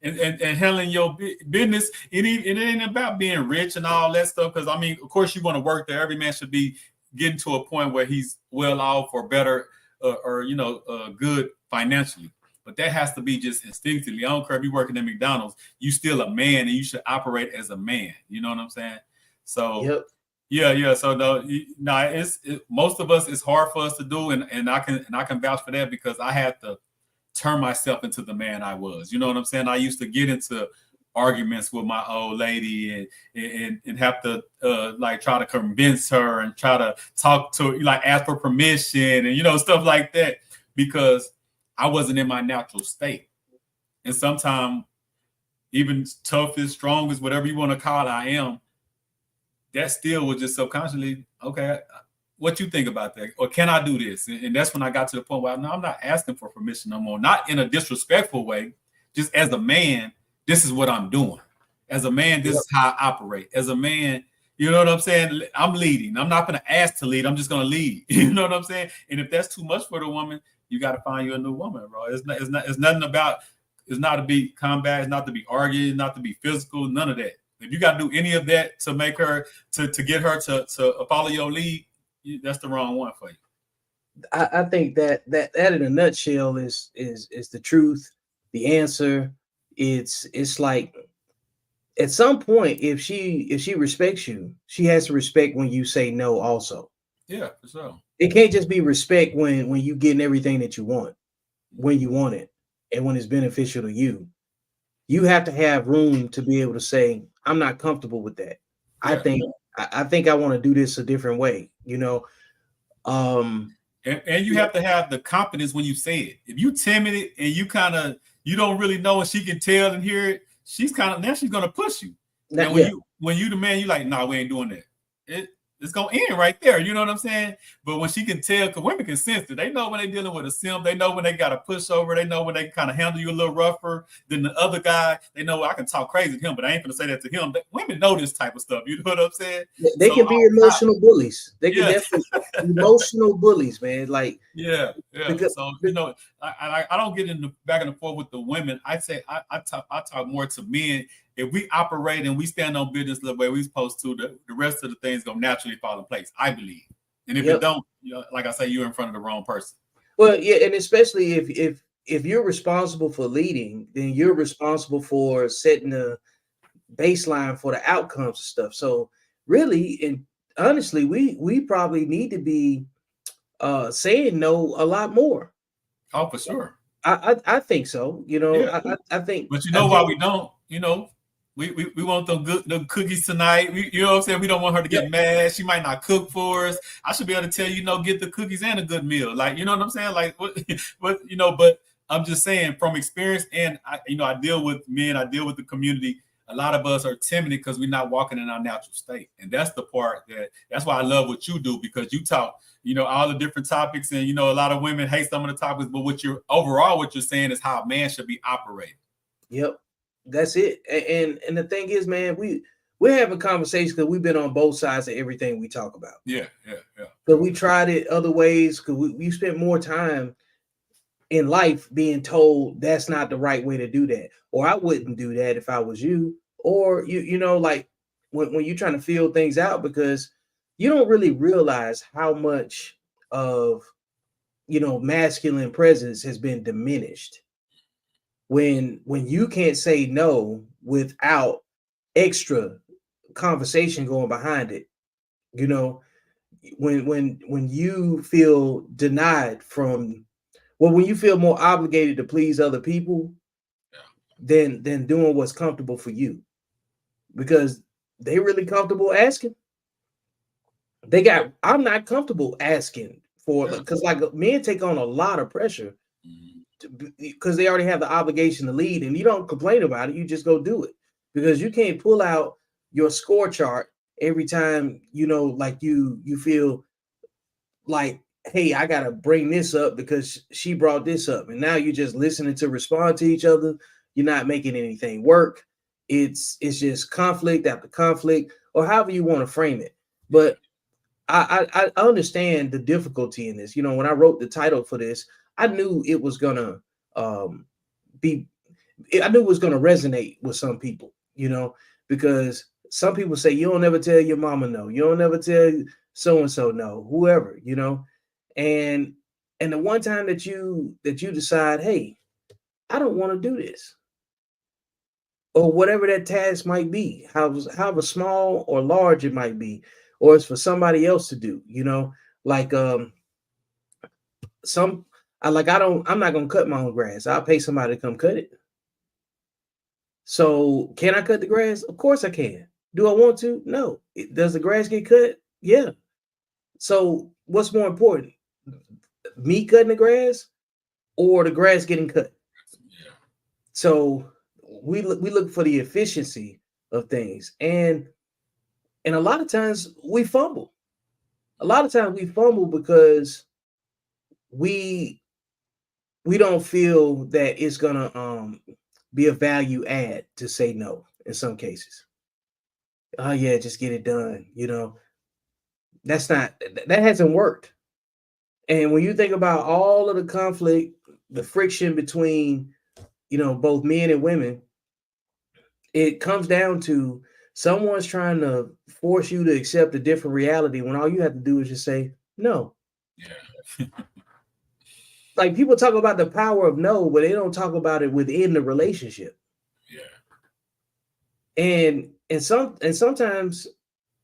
and handling your business. It ain't about being rich and all that stuff. Because I mean, of course, you want to work there. Every man should be getting to a point where he's well off or better, or good financially. But that has to be just instinctively. I don't care if you're working at McDonald's, you still a man, and you should operate as a man. You know what I'm saying? So. Yep. Yeah. So most of us, it's hard for us to do, and I can vouch for that because I had to turn myself into the man I was. You know what I'm saying? I used to get into arguments with my old lady and have to like try to convince her and try to talk to her, like ask for permission and stuff like that because I wasn't in my natural state. And sometimes even toughest, strongest, whatever you want to call it, I am, that still was just subconsciously, okay, what you think about that? Or can I do this? And that's when I got to the point where no, I'm not asking for permission no more. Not in a disrespectful way. Just as a man, this is what I'm doing. As a man, this is how I operate. As a man, you know what I'm saying? I'm leading. I'm not going to ask to lead. I'm just going to lead. You know what I'm saying? And if that's too much for the woman, you got to find you a new woman, bro. It's nothing about, it's not to be combat, it's not to be argued, not to be physical, none of that. If you got to do any of that to make her, to get her to follow your lead, that's the wrong one for you. I think that in a nutshell is the truth, the answer. It's like at some point, if she respects you, she has to respect when you say no also. Yeah, for sure. It can't just be respect when you getting everything that you want, when you want it, and when it's beneficial to you. You have to have room to be able to say, I'm not comfortable with that. Yeah. I think I want to do this a different way, And you have to have the confidence when you say it. If you timid and you don't really know and she can tell and hear it, she's going to push you. And when you the man, you like, nah, we ain't doing that. It's going to end right there. You know what I'm saying? But when she can tell, because women can sense it. They know when they're dealing with a simp. They know when they got a pushover. They know when they kind of handle you a little rougher than the other guy. They know, I can talk crazy to him, but I ain't going to say that to him. Women know this type of stuff. You know what I'm saying? They can be emotional bullies. They can definitely emotional bullies, man. Like, yeah. Because, so, I don't get in the back and forth with the women. I say I talk more to men. If we operate and we stand on business the way we're supposed to, the rest of the things gonna naturally fall in place, I believe. And if it don't, like I say, you're in front of the wrong person. Well, yeah, and especially if you're responsible for leading, then you're responsible for setting the baseline for the outcomes and stuff. So really, and honestly, we probably need to be saying no a lot more. Oh, for sure. I think so. I think. But why we don't? We want them cookies tonight. You know what I'm saying? We don't want her to get mad. She might not cook for us. I should be able to tell you, get the cookies and a good meal. Like, you know what I'm saying? Like, but I'm just saying from experience, and I deal with men, I deal with the community. A lot of us are timid because we're not walking in our natural state. And that's the part that's why I love what you do, because you talk, all the different topics, and, a lot of women hate some of the topics, but what you're saying is how a man should be operating. Yep. That's it. And the thing is, man, we're having conversations because we've been on both sides of everything we talk about. Yeah. But we tried it other ways because we spent more time in life being told that's not the right way to do that, or I wouldn't do that if I was you, or like when you're trying to feel things out, because you don't really realize how much of masculine presence has been diminished. When you can't say no without extra conversation going behind it, when you feel denied from, when you feel more obligated to please other people than doing what's comfortable for you, because they really comfortable asking. I'm not comfortable asking for, because like men take on a lot of pressure. Because they already have the obligation to lead, and you don't complain about it, you just go do it, because you can't pull out your score chart every time like you feel like, hey, I gotta bring this up because she brought this up, and now you're just listening to respond to each other. You're not making anything work. It's just conflict after conflict, or however you want to frame it. But I understand the difficulty in this. When I wrote the title for this, I knew it was gonna be I knew it was going to resonate with some people, because some people say you don't ever tell your mama no, you don't ever tell so and so no, whoever, and the one time that you decide, hey, I don't want to do this, or whatever that task might be, however small or large it might be, or it's for somebody else to do, like I'm not gonna cut my own grass. I'll pay somebody to come cut it. So can I cut the grass? Of course I can. Do I want to? No. Does the grass get cut? Yeah. So what's more important? Me cutting the grass or the grass getting cut? Yeah. So we look for the efficiency of things. And a lot of times we fumble. A lot of times we fumble because we don't feel that it's gonna be a value add to say no in some cases. Oh yeah, just get it done. That hasn't worked. And when you think about all of the conflict, the friction between, both men and women, it comes down to someone's trying to force you to accept a different reality when all you have to do is just say no. Yeah. Like people talk about the power of no, but they don't talk about it within the relationship. Yeah. And sometimes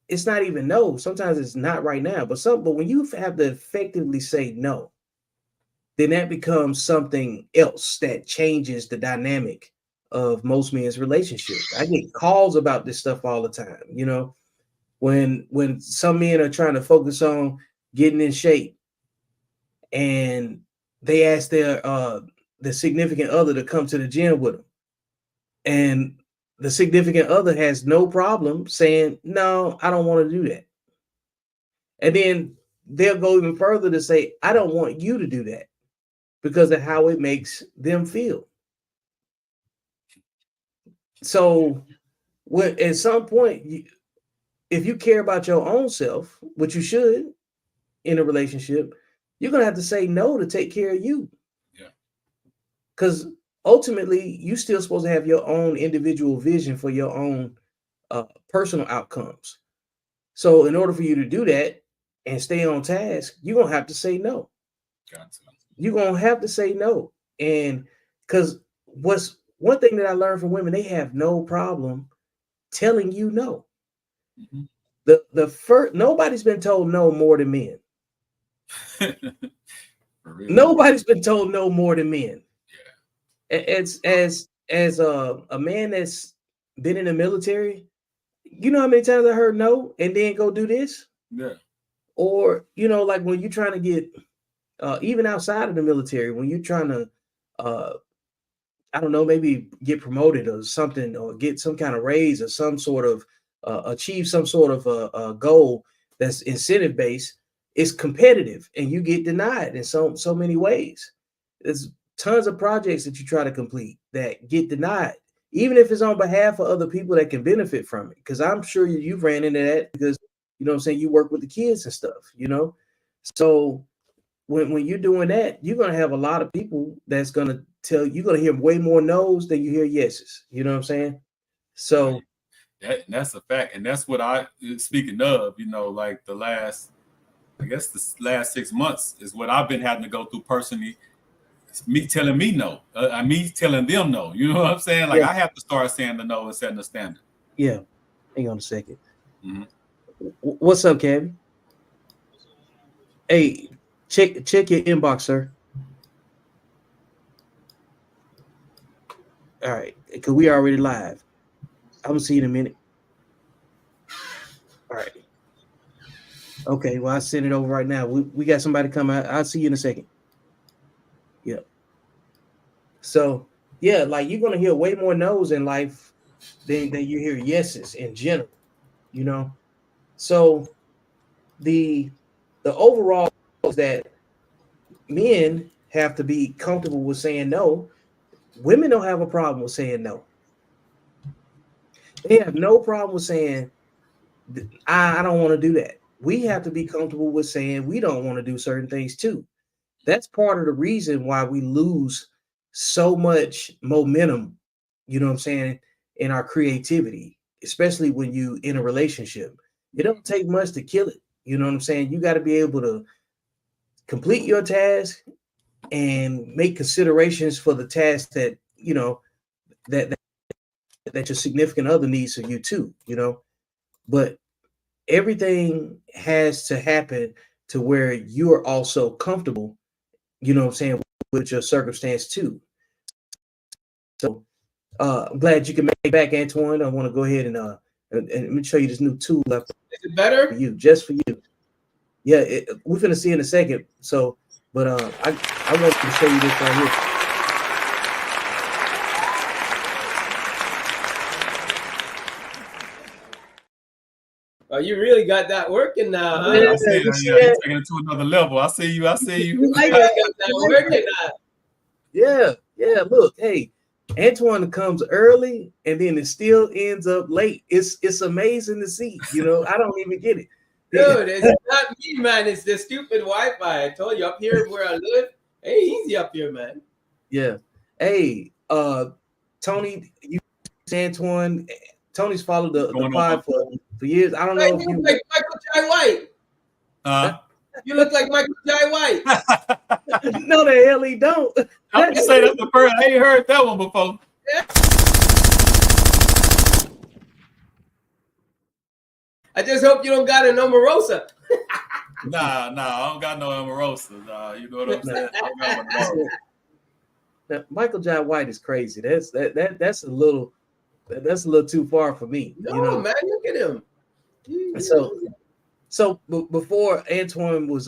it's not even no. Sometimes it's not right now. But when you have to effectively say no, then that becomes something else that changes the dynamic of most men's relationships. I get calls about this stuff all the time. When some men are trying to focus on getting in shape, and they ask their the significant other to come to the gym with them, and the significant other has no problem saying, no, I don't want to do that. And then they'll go even further to say, I don't want you to do that because of how it makes them feel. So at some point, if you care about your own self, which you should in a relationship, you're going to have to say no to take care of you. Yeah. Because ultimately, you're still supposed to have your own individual vision for your own personal outcomes. So in order for you to do that and stay on task, you're going to have to say no. You're going to have to say no. And because what's one thing that I learned from women, they have no problem telling you no. Mm-hmm. The first, nobody's been told no more than men. Nobody's been told no more than men. Yeah. As a man that's been in the military, you know how many times I heard no and then go do this? Yeah. Or, like when you're trying to get, even outside of the military, when you're trying to, I don't know, maybe get promoted or something, or get some kind of raise or some sort of, achieve some sort of goal that's incentive based, it's competitive and you get denied in so many ways. There's tons of projects that you try to complete that get denied, even if it's on behalf of other people that can benefit from it. Because I'm sure you've ran into that because, what I'm saying, you work with the kids and stuff, So when you're doing that, you're going to have a lot of people that's going to you're going to hear way more no's than you hear yeses. You know what I'm saying? So that's a fact. And that's what speaking of, like the last 6 months is what I've been having to go through personally. Me telling me no, me telling them no. You know what I'm saying? Like, yeah. I have to start saying the no and setting the standard. Yeah. Hang on a second. Mm-hmm. What's up, Kevin? Hey, check your inbox, sir. All right, because we already live. I'm gonna see you in a minute. All right. Okay, well, I send it over right now. We got somebody come out. I'll see you in a second. Yep. So yeah, like you're gonna hear way more no's in life than you hear yeses in general. So the overall is that men have to be comfortable with saying no. Women don't have a problem with saying no. They have no problem with saying, I don't want to do that. We have to be comfortable with saying we don't want to do certain things too. That's part of the reason why we lose so much momentum you know what I'm saying, in our creativity, especially when you in a relationship. It don't take much to kill it. You know what I'm saying? You got to be able to complete your task and make considerations for the task that, you know, that your significant other needs of you too, you know. But everything has to happen to where you are also comfortable, you know what I'm saying, with your circumstance too. So I'm glad you can make it back, Antoine. I want to go ahead and let me show you this new tool left. Is it better? For you, just for you. Yeah, we're gonna see in a second. So, but I want to show you this right here. You really got that working now, huh? Yeah, I see it. Yeah, you're taking it to another level. I see you. I see you. You like You that? got that working now. Yeah. Look, hey, Antoine comes early and then it still ends up late. It's amazing to see. You know, I don't even get it. Dude, it's not me, man. It's the stupid Wi-Fi. I told you up here where I live. Hey, easy up here, man. Yeah. Hey, Tony, you Antoine. Tony's followed the pod for years. I don't know if you like Michael Jai White. You look like Michael Jai White. No, the hell he don't. I'm just saying that's the first. I ain't heard that one before. Yeah. I just hope you don't got an Omarosa. Nah, I don't got no Omarosa. Nah, you know what I'm saying? I don't got one of those. Now, Michael Jai White is crazy. That's a little too far for me. No, you know? Man, look at him. So before Antoine was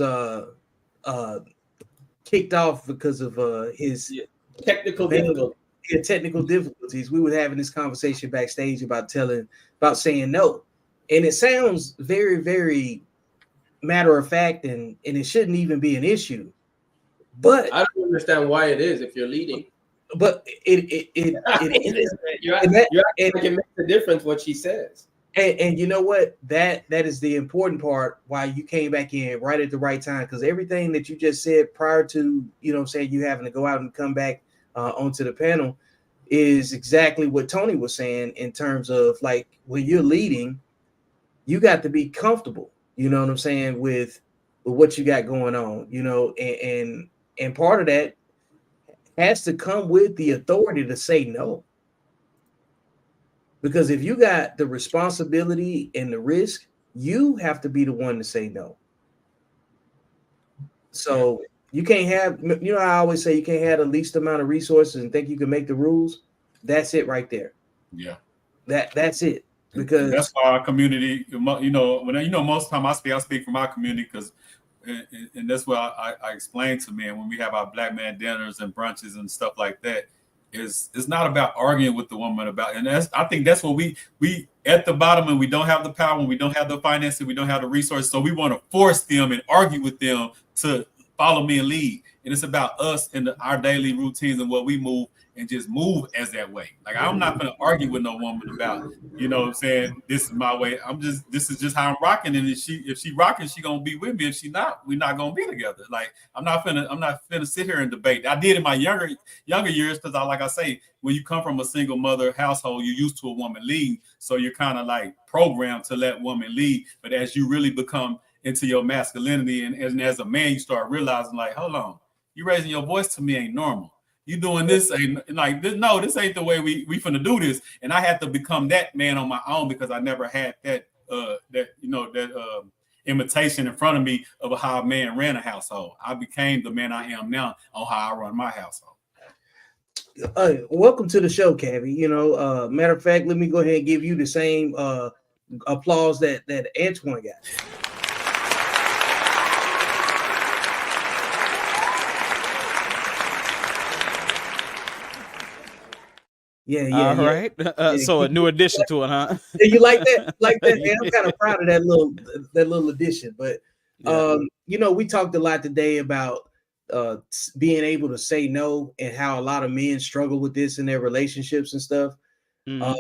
kicked off because of his technical difficulties, we were having this conversation backstage about saying no, and it sounds very, very matter of fact, and it shouldn't even be an issue. But I don't understand why it is if you're leading. But it is. It makes a difference what she says. And you know what? That is the important part why you came back in right at the right time, because everything that you just said prior to, you know what I'm saying, you having to go out and come back onto the panel is exactly what Tony was saying in terms of like when you're leading, you got to be comfortable, you know what I'm saying, with what you got going on, you know, and part of that has to come with the authority to say no. Because if you got the responsibility and the risk, you have to be the one to say no. So you can't have, you know, I always say you can't have the least amount of resources and think you can make the rules. That's it right there. Yeah. That's it. Because that's why our community, you know, most of the time I speak for my community, because and that's what I explain to men when we have our Black man dinners and brunches and stuff like that. It's not about arguing with the woman about, and I think that's what we at the bottom, and we don't have the power, and we don't have the finances, we don't have the resources, so we want to force them and argue with them to follow me and lead. And it's about us and our daily routines and what we move, and just move as that way. Like I'm not going to argue with no woman about, you know what I'm saying, this is my way. This is just how I'm rocking. And if she rocking, she gonna be with me. If she not, we're not gonna be together. Like I'm not finna sit here and debate. I did in my younger years, because like I say, when you come from a single mother household, you're used to a woman leading, so you're kind of like programmed to let women lead. But as you really become into your masculinity, and as a man, you start realizing, like, hold on, you raising your voice to me ain't normal. You doing this ain't like this. No, this ain't the way we finna do this. And I had to become that man on my own, because I never had that imitation in front of me of how a man ran a household. I became the man I am now on how I run my household. Welcome to the show, Cabby. You know, matter of fact, let me go ahead and give you the same applause that Antoine got. Yeah. All right. So a new addition to it, huh? You like that? Like that, man. I'm kind of proud of that little addition. But you know, we talked a lot today about being able to say no, and how a lot of men struggle with this in their relationships and stuff. Mm-hmm.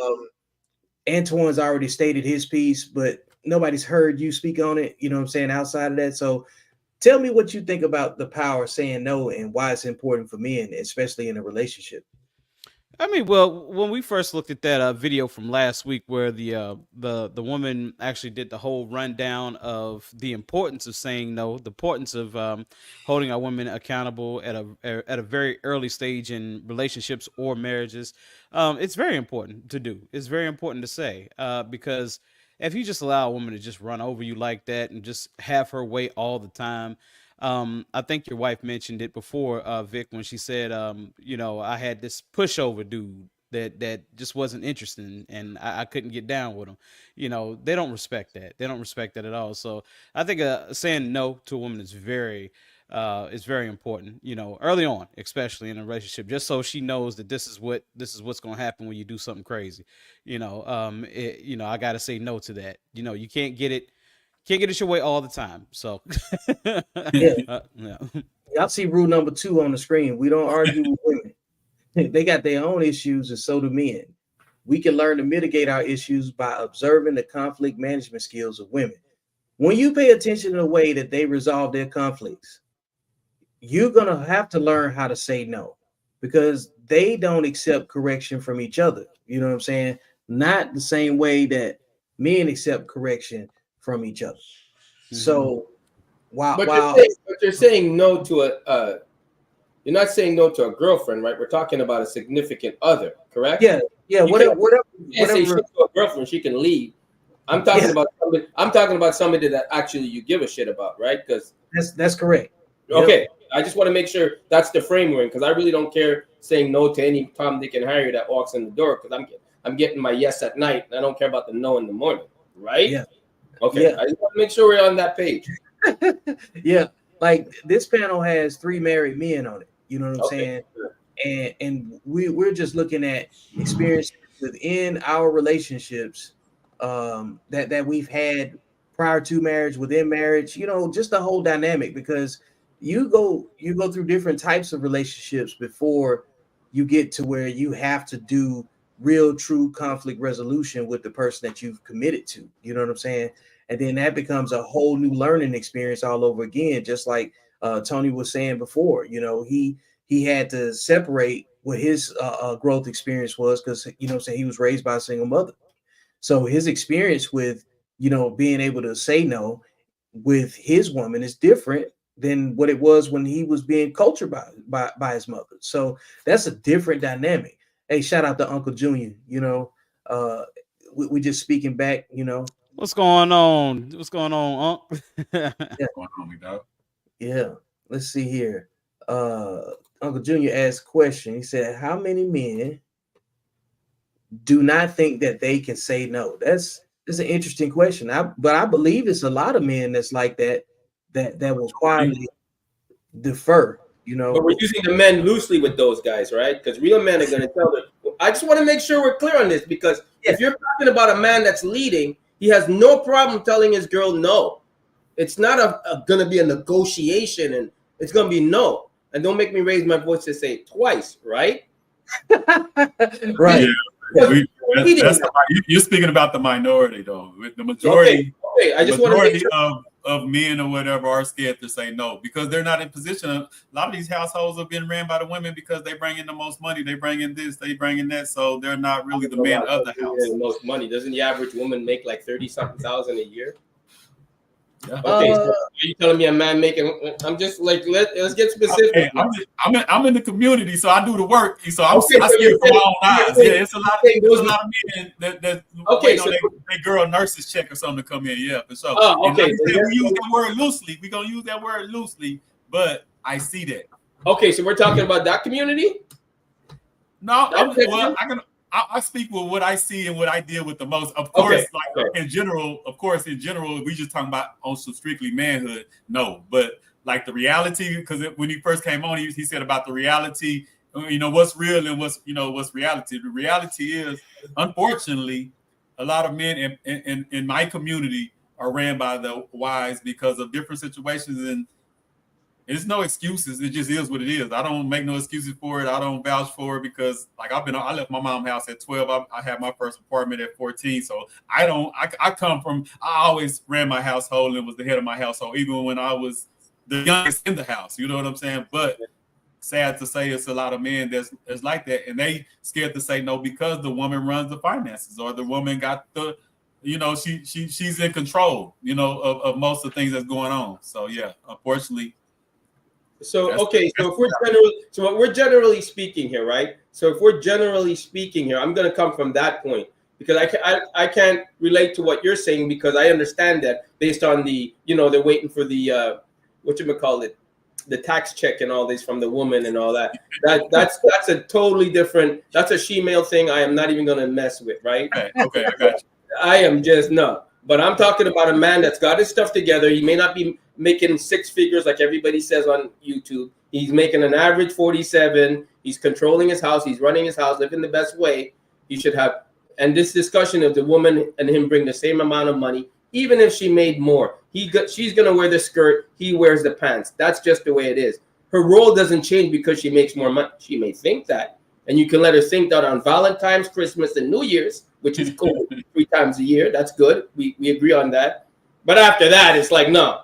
Antoine's already stated his piece, but nobody's heard you speak on it, you know what I'm saying, outside of that. So tell me what you think about the power of saying no and why it's important for men, especially in a relationship. I mean, well, when we first looked at that video from last week, where the woman actually did the whole rundown of the importance of saying no, the importance of holding our women accountable at a very early stage in relationships or marriages, it's very important to do. It's very important to say because if you just allow a woman to just run over you like that and just have her way all the time. I think your wife mentioned it before, Vic, when she said, I had this pushover dude that just wasn't interested and I couldn't get down with him. They don't respect that. They don't respect that at all. So I think saying no to a woman is very important, early on, especially in a relationship, just so she knows that this is what's going to happen when you do something crazy. I got to say no to that. You can't get it your way all the time. So Yeah. yeah. Y'all see rule number 2 on the screen. We don't argue with women. They got their own issues, and so do men. We can learn to mitigate our issues by observing the conflict management skills of women. When you pay attention to the way that they resolve their conflicts, you're going to have to learn how to say no, because they don't accept correction from each other. You know what I'm saying? Not the same way that men accept correction from each other. Mm-hmm. So you're saying no to you're not saying no to a girlfriend, right? We're talking about a significant other, correct? Yeah. Whatever. Say shit to a girlfriend, she can leave. I'm talking about somebody. I'm talking about somebody that actually you give a shit about, right? Because that's correct. Okay, yep. I just want to make sure that's the framework, because I really don't care saying no to any Tom, Dick, and Harry that walks in the door, because I'm getting my yes at night, and I don't care about the no in the morning, right? Yeah. Okay. Yeah. I just want to make sure we're on that page. Yeah, like this panel has 3 married men on it. You know what I'm saying? Sure. And we're just looking at experiences within our relationships that we've had prior to marriage, within marriage, just the whole dynamic, because you go through different types of relationships before you get to where you have to do real true conflict resolution with the person that you've committed to. You know what I'm saying? And then that becomes a whole new learning experience all over again, just like Tony was saying before. He had to separate what his growth experience was, because he was raised by a single mother. So his experience with being able to say no with his woman is different than what it was when he was being cultured by his mother. So that's a different dynamic. Hey, shout out to Uncle Junior. We just speaking back. What's going on? What's going on, Unc? Yeah. What's going on, dog? Yeah. Let's see here. Uncle Junior asked a question. He said, "How many men do not think that they can say no?" That's an interesting question. But I believe it's a lot of men that's like that will quietly defer. But we're using the men loosely with those guys, right? Because real men are going to tell them. I just want to make sure we're clear on this, because if you're talking about a man that's leading, he has no problem telling his girl no. It's not going to be a negotiation, and it's going to be no. And don't make me raise my voice to say it twice, right? Right. Yeah. You're speaking about the minority, though. The majority, okay. I just want to make sure of men or whatever are scared to say no, because they're not in position. A lot of these households are being ran by the women because they bring in the most money. They bring in this, they bring in that. So they're not really the man of the house. The most money. Doesn't the average woman make like 30-something thousand a year? Yeah. Okay, so are you telling me a man making? I'm just like let's get specific. Okay, I'm in the community, so I do the work. So I see it from my own eyes. Yeah, it's a lot of men that so they girl nurses check or something to come in. Yeah, for sure. Oh, okay. And like we use that word loosely. We're gonna use that word loosely, but I see that. Okay, so we're talking about that community. No, I speak with what I see and what I deal with the most. Of course, in general, we just talking about also strictly manhood. No, but like the reality, because when he first came on, he said about the reality, what's real and what's reality. The reality is, unfortunately, a lot of men in my community are ran by the wives because of different situations, and it's no excuses. It just is what it is. I don't make no excuses for it. I don't vouch for it, because like I left my mom's house at 12. I had my first apartment at 14. So I always ran my household and was the head of my household, even when I was the youngest in the house. You know what I'm saying? But sad to say it's a lot of men that's like that, and they scared to say no because the woman runs the finances, or the woman got the, she's in control, of most of the things that's going on. So yeah, unfortunately. So okay, so if we're generally speaking here, right? So if we're generally speaking here, I'm going to come from that point, because I can't relate to what you're saying, because I understand that based on the, they're waiting for the the tax check and all this from the woman and all that. That's a totally different, that's a she-male thing I am not even going to mess with, right? Okay, I got you. I am just no. But I'm talking about a man that's got his stuff together. He may not be making six figures like everybody says on YouTube. He's making an average 47. He's controlling his house. He's running his house, living the best way. He should have. And this discussion of the woman and him bring the same amount of money, even if she made more, she's going to wear the skirt. He wears the pants. That's just the way it is. Her role doesn't change because she makes more money. She may think that. And you can let her think that on Valentine's, Christmas, and New Year's, which is cool, 3 times a year. That's good. We agree on that. But after that, it's like, no.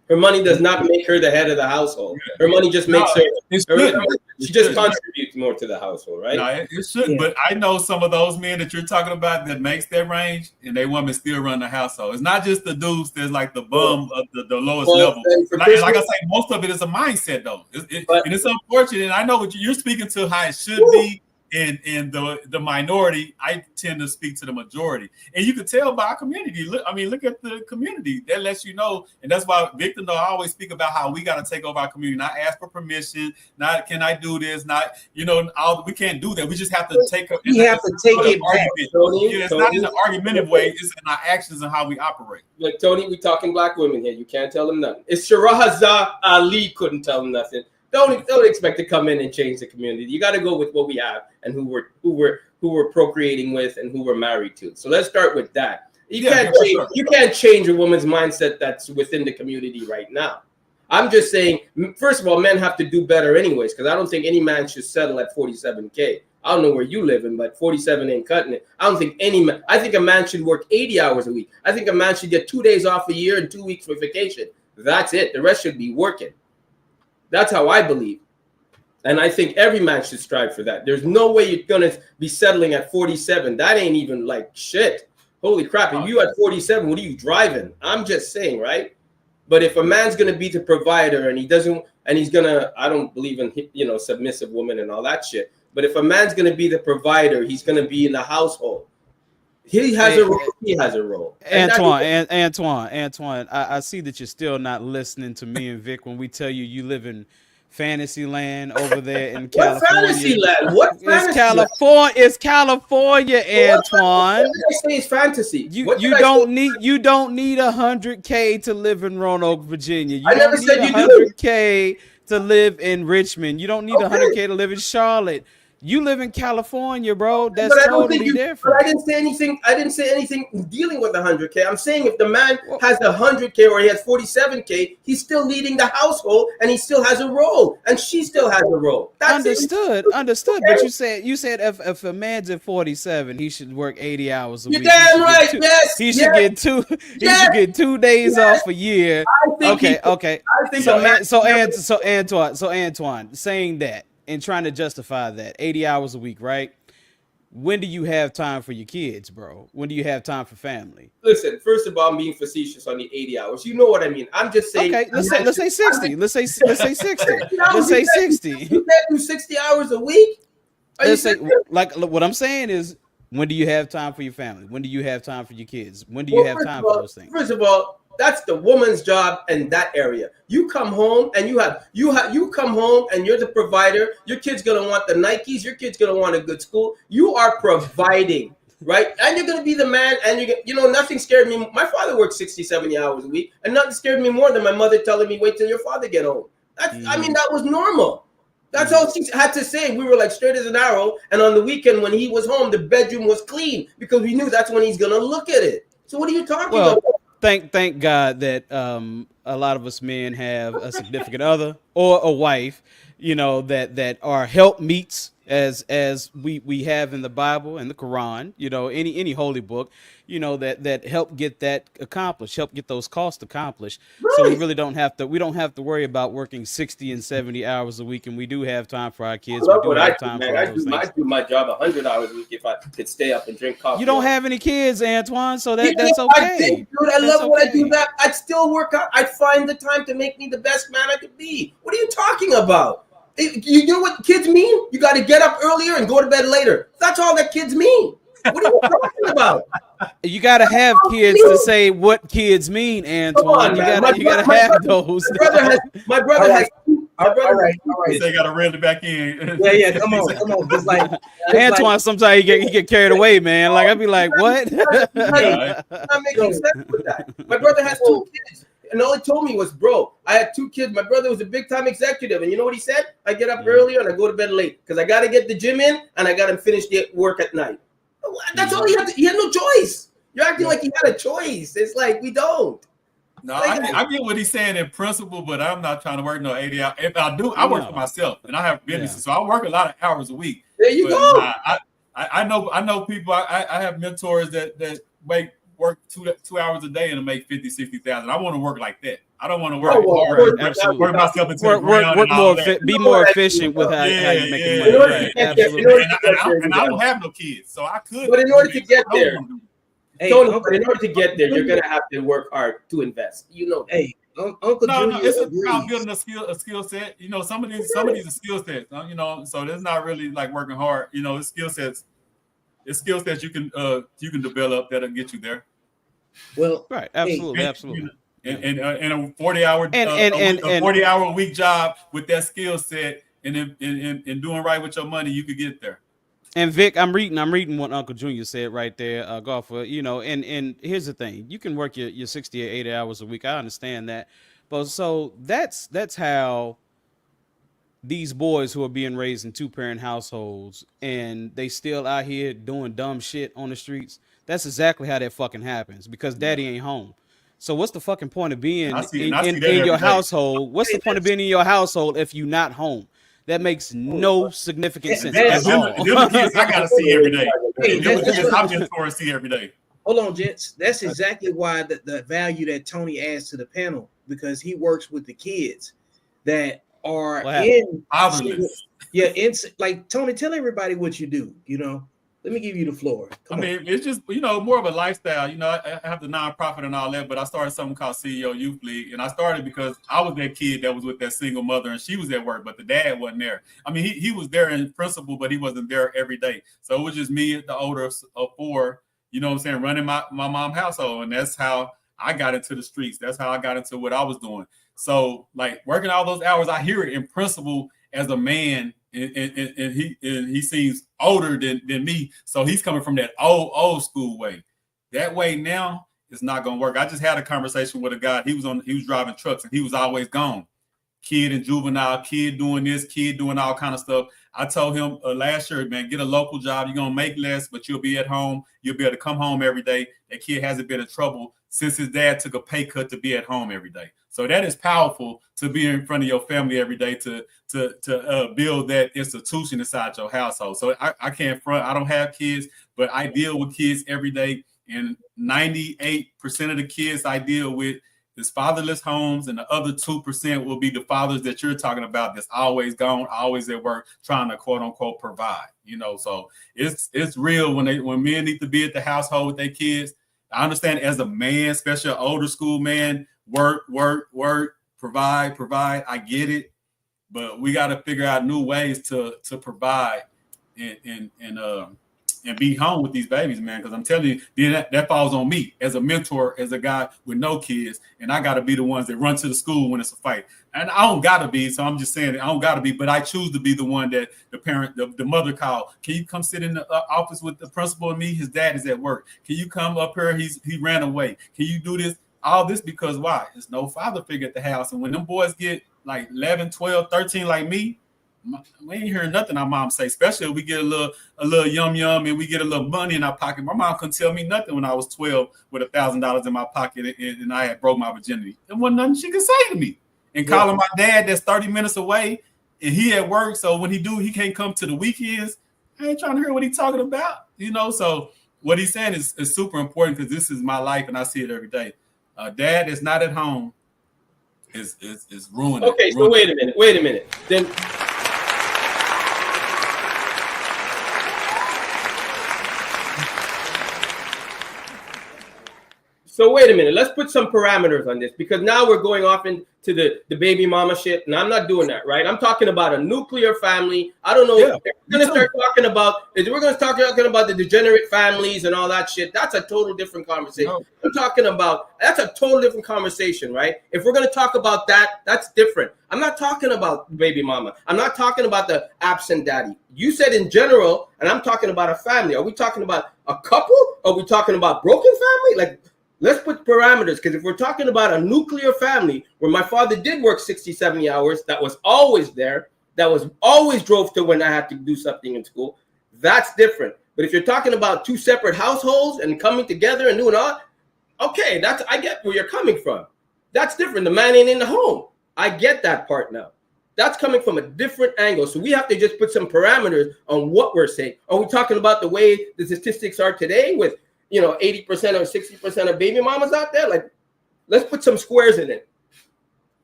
Her money does not make her the head of the household. Her money just makes her. She just contributes more to the household, right? No, it shouldn't. Yeah. But I know some of those men that you're talking about that makes that range, and they women still run the household. It's not just the dudes that's like the bum of the lowest level. Like I say, most of it is a mindset, though. And it's unfortunate. And I know what you're speaking to, how it should be. In the minority, I tend to speak to the majority, and you can tell by our community. Look at the community. That lets you know, and that's why Victor, I always speak about how we got to take over our community, not ask for permission, not can I do this, not we can't do that. We just have to take. We have to take it back. It's not in an argumentative way. It's in our actions and how we operate. Like Tony, we talking black women here. You can't tell them nothing. If Shahrazad Ali couldn't tell them nothing. Don't expect to come in and change the community. You got to go with what we have and who we're procreating with and who we're married to. So let's start with that. You can't change a woman's mindset that's within the community right now. I'm just saying, first of all, men have to do better anyways, because I don't think any man should settle at 47K. I don't know where you live in, but 47 ain't cutting it. I don't think any man. I think a man should work 80 hours a week. I think a man should get 2 days off a year and 2 weeks for vacation. That's it. The rest should be working. That's how I believe. And I think every man should strive for that. There's no way you're going to be settling at 47. That ain't even like shit. Holy crap. If you at 47, what are you driving? I'm just saying, right? But if a man's going to be the provider and he's going to, I don't believe in, submissive women and all that shit. But if a man's going to be the provider, he's going to be in the household. He has a role. He has a role. Antoine, I see that you're still not listening to me and Vic when we tell you live in fantasy land over there in California. What fantasy land? What fantasy? It's California, Antoine. What did I say it's fantasy? You don't need 100K to live in Roanoke, Virginia. I never said you 100K to live in Richmond. You don't need 100K to live in Charlotte. You live in California, bro. That's totally different. But I didn't say anything. I didn't say anything dealing with 100K. I'm saying if the man has 100K or he has 47K, he's still leading the household and he still has a role, and she still has a role. That's understood. But you said if a man's at 47, he should work 80 hours a week. You're damn right. Yes. He should get 2. He should get 2 days off a year. Okay. So Antoine, saying that and trying to justify that 80 hours a week, right? When do you have time for your kids, bro? When do you have time for family? Listen, first of all, I'm being facetious on the 80 hours. You know what I mean? I'm just saying. Okay, let's say 60. Let's say 60. Let's say 60. You can't do 60 hours a week? Let's say, like, what I'm saying is, when do you have time for your family? When do you have time for your kids? When do you have time for those things? First of all, that's the woman's job in that area. You come home and you come home and you're the provider. Your kid's gonna want the Nikes. Your kid's gonna want a good school. You are providing, right? And you're gonna be the man. And nothing scared me. My father worked 60, 70 hours a week, and nothing scared me more than my mother telling me, "Wait till your father get home." I mean, that was normal. That's all she had to say. We were like straight as an arrow. And on the weekend when he was home, the bedroom was clean because we knew that's when he's gonna look at it. So what are you talking about? Thank God that a lot of us men have a significant other or a wife, that are helpmeets, as we have in the Bible and the Quran, you know, any holy book, you know, that help get that accomplished, help get those costs accomplished. So we really don't have to worry about working 60 and 70 hours a week, and we do have time for our kids. We do have time for all those things. I do my job 100 hours a week if I could stay up and drink coffee. You don't have any kids, Antoine, so that's okay. I think, dude, I love when I do that. I'd still work out. I'd find the time to make me the best man I could be. What are you talking about? You know what kids mean? You got to get up earlier and go to bed later. That's all that kids mean. What are you talking about? You got to have kids to say what kids mean, Antoine. You got to have those. My brother has. All right. They got to reel it back in. Yeah. Come on. Just like Antoine, sometimes he get carried away, man. Like I'd be like, what? I'm making sense with that. My brother has 2 kids. And all he told me was, bro, I had 2 kids. My brother was a big time executive. And you know what he said? I get up earlier and I go to bed late because I got to get the gym in and I got to finish the work at night. That's all he had. He had no choice. You're acting like he had a choice. It's like we don't. No, I get what he's saying in principle, but I'm not trying to work no 80 hours. If I do, I work for myself and I have businesses. So I work a lot of hours a week. There you go. I know people. I have mentors that work 2 hours a day and make 50, 60,000. I want to work like that. I don't want to work hard. Absolutely. Work myself into work more. Be more efficient with how you make money. Right. Absolutely. And I don't have no kids, so I could. But in order to get there, Tony, but in order to get there, you're gonna have to work hard to invest. You know that. Hey, Uncle No, it's about building a skill set. You know, some of these are skill sets. You know, so it's not really like working hard. You know, it's skill sets. It's skill sets you can develop that'll get you there. Well, right, absolutely. And a 40-hour and 40-hour a week job with that skill set and doing right with your money, you could get there. And Vic, I'm reading what Uncle Junior said right there, Golfer. You know, and here's the thing: you can work your 60 or 80 hours a week. I understand that, but so that's how these boys who are being raised in 2-parent households and they still out here doing dumb shit on the streets. That's exactly how that fucking happens because daddy ain't home. So what's the fucking point of being in your household? What's the point of being in your household if you're not home? That makes no significant sense at all. The kids I gotta see every day. I'm just see every day. Hold on, gents. That's exactly why the value that Tony adds to the panel, because he works with the kids that are in fatherless. Like Tony, tell everybody what you do. You know, let me give you the floor. Come on. It's just more of a lifestyle. You know, I have the nonprofit and all that, but I started something called CEO Youth League, and I started because I was that kid that was with that single mother, and she was at work, but the dad wasn't there. I mean, he was there in principle, but he wasn't there every day. So it was just me, the older of 4. You know what I'm saying, running my mom's household, and that's how I got into the streets. That's how I got into what I was doing. So, like working all those hours, I hear it in principle as a man, and he seems older than me. So he's coming from that old school way. That way now it's not gonna work. I just had a conversation with a guy. He was driving trucks and he was always gone. Kid and juvenile, kid doing this, kid doing all kind of stuff. I told him last year, man, get a local job. You're gonna make less, but you'll be at home. You'll be able to come home every day. That kid hasn't been in trouble since his dad took a pay cut to be at home every day. So that is powerful to be in front of your family every day to build that institution inside your household. So I can't front. I don't have kids, but I deal with kids every day, and 98% of the kids I deal with is fatherless homes, and the other 2% will be the fathers that you're talking about that's always gone, always at work, trying to quote unquote provide. You know, so it's real when men need to be at the household with their kids. I understand as a man, especially an older school man, work, provide. I get it, but we got to figure out new ways to provide and be home with these babies, man. Because I'm telling you, then that falls on me as a mentor, as a guy with no kids, and I got to be the ones that run to the school when it's a fight. And I don't got to be, so I'm just saying I don't got to be, but I choose to be the one that the parent, the mother called. Can you come sit in the office with the principal and me? His dad is at work. Can you come up here? He ran away. Can you do this? All this because why? There's no father figure at the house. And when them boys get like 11, 12, 13 like me, we ain't hearing nothing our mom say, especially if we get a little yum and we get a little money in our pocket. My mom couldn't tell me nothing when I was 12 with $1,000 in my pocket and I had broke my virginity. There wasn't nothing she could say to me. And calling my dad that's 30 minutes away, and he at work, so when he can't come to the weekends. I ain't trying to hear what he's talking about, So what he's saying is super important because this is my life and I see it every day. Dad is not at home is ruining. Okay, so wait a minute. Then So wait a minute. Let's put some parameters on this because now we're going off into the baby mama shit, and I'm not doing that, right? I'm talking about a nuclear family. I don't know. Yeah, if we're going to start talking about the degenerate families and all that shit. That's a total different conversation. No. I'm talking about that's a total different conversation, right? If we're going to talk about that, that's different. I'm not talking about baby mama. I'm not talking about the absent daddy. You said in general, and I'm talking about a family. Are we talking about a couple? Are we talking about broken family? Like, let's put parameters, because if we're talking about a nuclear family where my father did work 60, 70 hours, that was always there, that was always drove to when I had to do something in school, that's different. But if you're talking about two separate households and coming together and doing all, okay, I get where you're coming from. That's different. The man ain't in the home. I get that part now. That's coming from a different angle. So we have to just put some parameters on what we're saying. Are we talking about the way the statistics are today with 80% or 60% of baby mamas out there? Like, let's put some squares in it.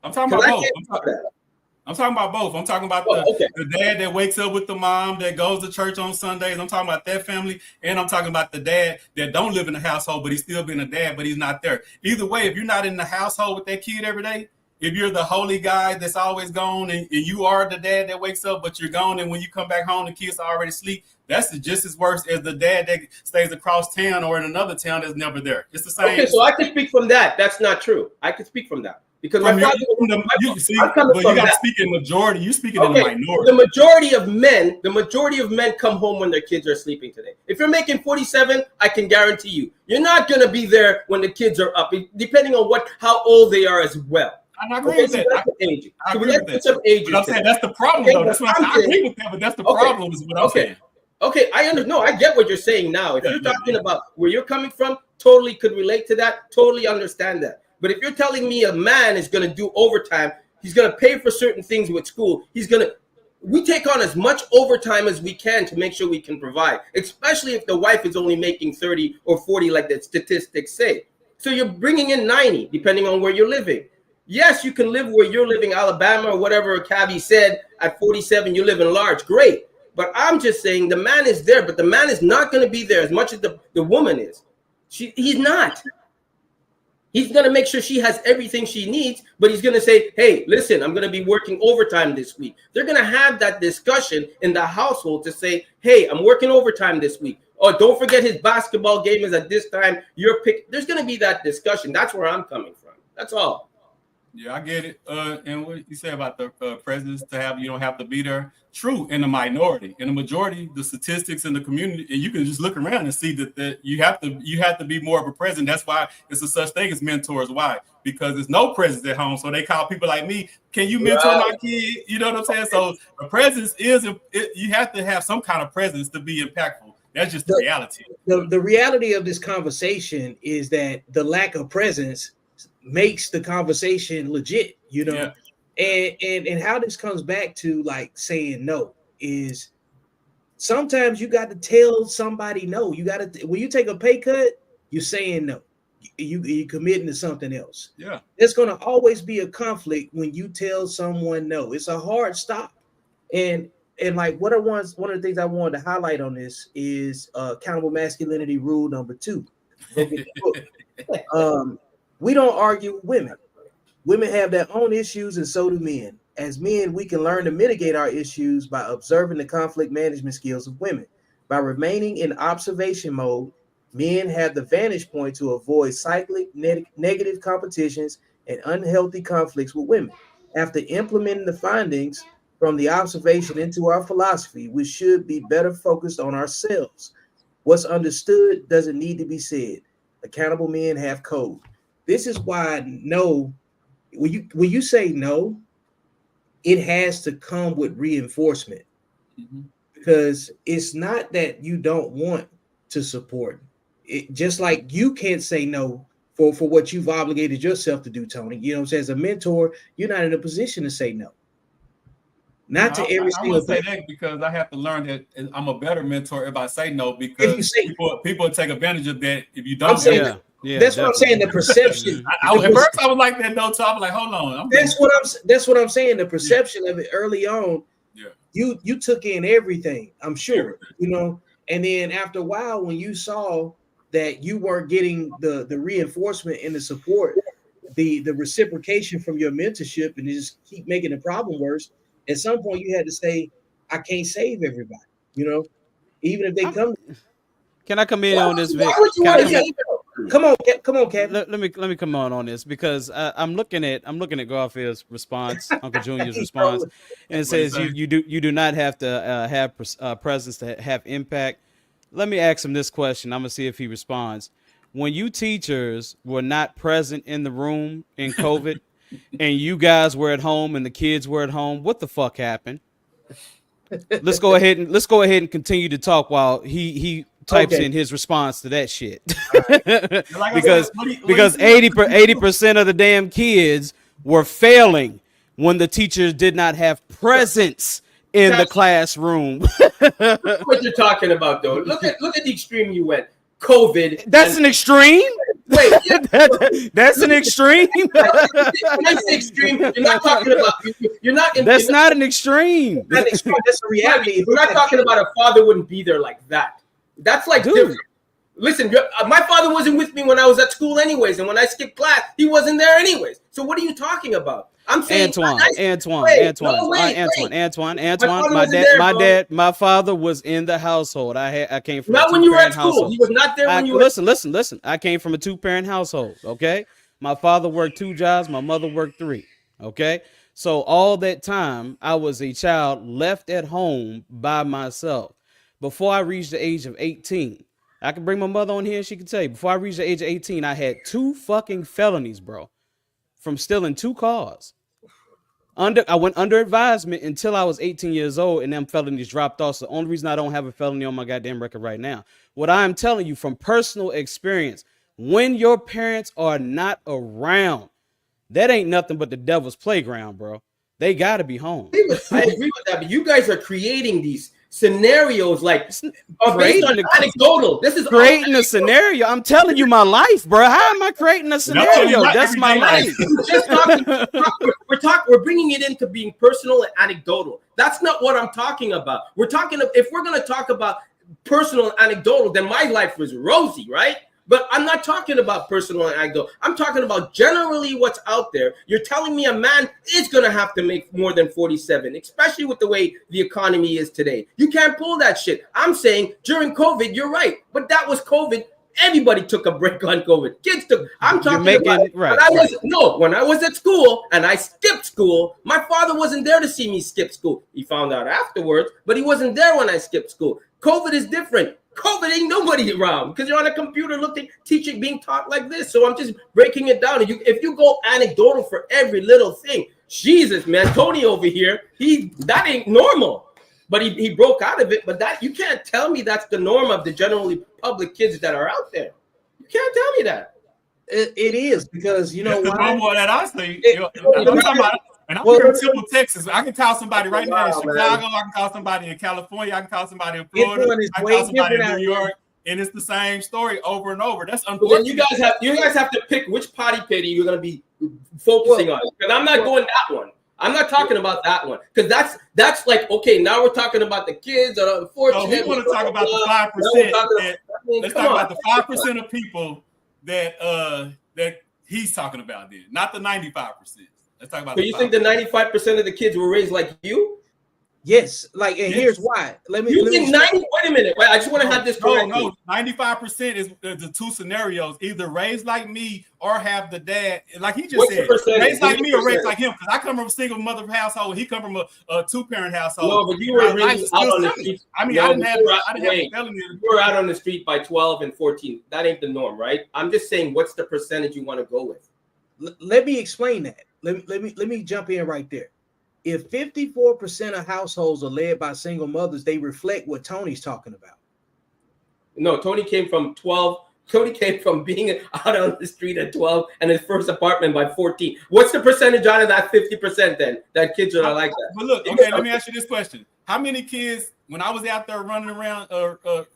I'm talking about both. I'm talking about both. I'm talking about the dad that wakes up with the mom that goes to church on Sundays. I'm talking about that family. And I'm talking about the dad that don't live in the household, but he's still being a dad, but he's not there. Either way, if you're not in the household with that kid every day, if you're the holy guy that's always gone and you are the dad that wakes up, but you're gone, and when you come back home, the kids are already asleep, that's just as worse as the dad that stays across town or in another town that's never there. It's the same. Okay, so I can speak from that. That's not true. I can speak from that. Because you got to speak in majority. You're speaking in the minority. The majority of men come home when their kids are sleeping today. If you're making 47, I can guarantee you're not going to be there when the kids are up, depending on how old they are as well. I agree with that. I agree with that. But I'm saying that's the problem, though. That's what I agree with that, but that's the problem is what I'm saying. Okay, I get what you're saying now. If you're talking about where you're coming from, totally could relate to that, totally understand that. But if you're telling me a man is going to do overtime, he's going to pay for certain things with school, we take on as much overtime as we can to make sure we can provide, especially if the wife is only making 30 or 40 like the statistics say. So you're bringing in 90, depending on where you're living. Yes, you can live where you're living, Alabama or whatever Cabby said, at 47, you live in large. Great. But I'm just saying the man is there, but the man is not going to be there as much as the woman is. He's not. He's going to make sure she has everything she needs, but he's going to say, hey, listen, I'm going to be working overtime this week. They're going to have that discussion in the household to say, hey, I'm working overtime this week. Oh, don't forget his basketball game is at this time. There's going to be that discussion. That's where I'm coming from. That's all. Yeah, I get it. And what you say about the presence you don't have to be there. True, in the minority. In the majority, the statistics in the community, and you can just look around and see that you have to be more of a presence. That's why it's a such thing as mentors. Why? Because there's no presence at home. So they call people like me, can you mentor my kid? You know what I'm saying? So the presence you have to have some kind of presence to be impactful. That's just the reality. The reality of this conversation is that the lack of presence makes the conversation legit, Yeah. And how this comes back to like saying no is sometimes you got to tell somebody no. You got to, when you take a pay cut, you're saying no. You're committing to something else. Yeah, there's going to always be a conflict when you tell someone no. It's a hard stop. And like one of the things I wanted to highlight on this is accountable masculinity rule number 2. We don't argue with women. Women have their own issues, and so do men. As men, we can learn to mitigate our issues by observing the conflict management skills of women. By remaining in observation mode, men have the vantage point to avoid cyclic negative competitions and unhealthy conflicts with women. After implementing the findings from the observation into our philosophy, we should be better focused on ourselves. What's understood doesn't need to be said. Accountable men have code. This is why no, when you say no, it has to come with reinforcement. Mm-hmm. Because it's not that you don't want to support it, just like you can't say no for what you've obligated yourself to do, Tony. You know what I'm saying? As a mentor, you're not in a position to say no. not to every I single would say person. that because I have to learn that I'm a better mentor if I say no, If you because say, people take advantage of that if you I'm don't. saying, Yeah, that's what I'm saying. definitely. The perception. At first I was like that though, so I was like, hold on. That's what I'm saying. The perception of it early on. Yeah. You took in everything, I'm sure, Everything. you know, and then after a while, when you saw that you weren't getting the reinforcement and the support, the reciprocation from your mentorship, and just keep making the problem worse, at some point you had to say, I can't save everybody, you know, even if they come. Can I come in on this, Vic? Why would you Can I want come to in? say that? Come on, Kevin. Let me come on this, because I'm looking at Garfield's response, Uncle Junior's response, and it says you do not have to have presence to have impact. Let me ask him this question. I'm gonna see if he responds. When you teachers were not present in the room in COVID, and you guys were at home and the kids were at home, what the fuck happened? Let's go ahead and continue to talk while he types in his response to that shit. Like because said, because 80% of the damn kids were failing when the teachers did not have presence in the classroom. What you're talking about, though? Look at the extreme you went. COVID. That's an extreme. Wait, that's an extreme. When I say extreme, you're not talking about. You're not. That's not an extreme. That's a reality. We're not talking about a father wouldn't be there like that. That's like different. Listen, my father wasn't with me when I was at school anyways, and when I skipped class, he wasn't there anyways. So what are you talking about? I'm saying Antoine. My father was in the household. I came from not when you were at school. Household. He was not there when you were. Listen. I came from a 2-parent household. Okay, my father worked 2 jobs. My mother worked 3. Okay, so all that time I was a child left at home by myself. Before I reached the age of 18, I can bring my mother on here and she can tell you. Before I reached the age of 18, I had 2 fucking felonies, bro, from stealing 2 cars. I went under advisement until I was 18 years old, and them felonies dropped off. So the only reason I don't have a felony on my goddamn record right now. What I'm telling you from personal experience, when your parents are not around, that ain't nothing but the devil's playground, bro. They gotta be home. I agree with that, but you guys are creating these scenarios like based on anecdotal. This is creating a scenario. I'm telling you my life, bro. How am I creating a scenario? That's my life. We're bringing it into being personal and anecdotal. That's not what I'm talking about. If we're going to talk about personal and anecdotal, then my life was rosy, right? But I'm not talking about personal and anecdotal. I'm talking about generally what's out there. You're telling me a man is going to have to make more than 47, especially with the way the economy is today. You can't pull that shit. I'm saying during COVID, you're right. But that was COVID. Everybody took a break on COVID. Kids took. I'm talking about when I was at school and I skipped school, my father wasn't there to see me skip school. He found out afterwards, but he wasn't there when I skipped school. COVID is different. COVID ain't nobody around because you're on a computer teaching, being taught like this. So I'm just breaking it down. If you go anecdotal for every little thing, Jesus, man, Tony over here, that ain't normal. But he broke out of it. But that you can't tell me that's the norm of the generally public kids that are out there. You can't tell me that. It is because you know the why. normal that I see. And I'm here in Temple, Texas. I can call somebody right now in Chicago. I can call somebody in California. I can call somebody in Florida. I can call somebody in New York. And it's the same story over and over. That's unfortunate. Then you guys have to pick which potty pity you're going to be focusing on. Because I'm not going that one. I'm not talking about that one. Because that's like, okay, now we're talking about the kids that are unfortunate. So we want to talk about the 5%. Let's talk about the 5% of people that he's talking about then, not the 95%. Let's talk about. So you think the 95% of the kids were raised like you? Yes, and here's why. You think 90? Wait a minute. Wait, I just want to have this correct. No, 95% is the 2 scenarios: either raised like me or have the dad, like he just said, raised like me or raised like him. Because I come from a single mother household, he come from a 2-parent household. No, but you were really out on the street. I mean, I didn't have felony. You were out on the street by 12 and 14. That ain't the norm, right? I'm just saying, what's the percentage you want to go with? Let me explain that. Let me jump in right there. If 54% of households are led by single mothers, they reflect what Tony's talking about. No, Tony came from 12 Cody came from being out on the street at 12 and his first apartment by 14. What's the percentage out of that 50% then? That kids are like that. But look, okay, let me ask you this question. How many kids, when I was out there running around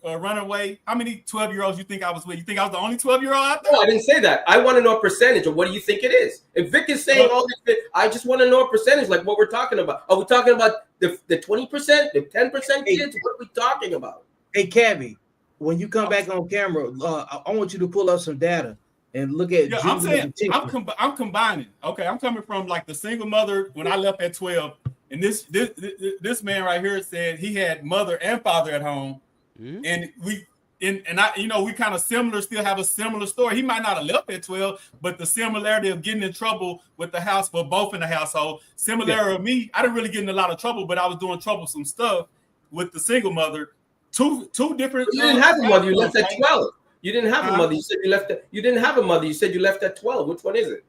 running away, how many 12-year-olds you think I was with? You think I was the only 12-year-old out there? No, I didn't say that. I want to know a percentage of what do you think it is? If Vic is saying all this, I just want to know a percentage, like what we're talking about. Are we talking about the 20%, the 10% kids? What are we talking about? Hey, Cabby, when you come back on camera, I want you to pull up some data and look at. Yeah, I'm saying I'm combining. Okay, I'm coming from like the single mother when I left at 12, and this man right here said he had mother and father at home, and we kind of similar, still have a similar story. He might not have left at 12, but the similarity of getting in trouble with the house for both in the household. Similarity of me, I didn't really get in a lot of trouble, but I was doing troublesome stuff with the single mother. Two different. You didn't have a mother. You left at 12. You didn't have a mother. You said you left. You didn't have a mother. You said you left at 12. Which one is it?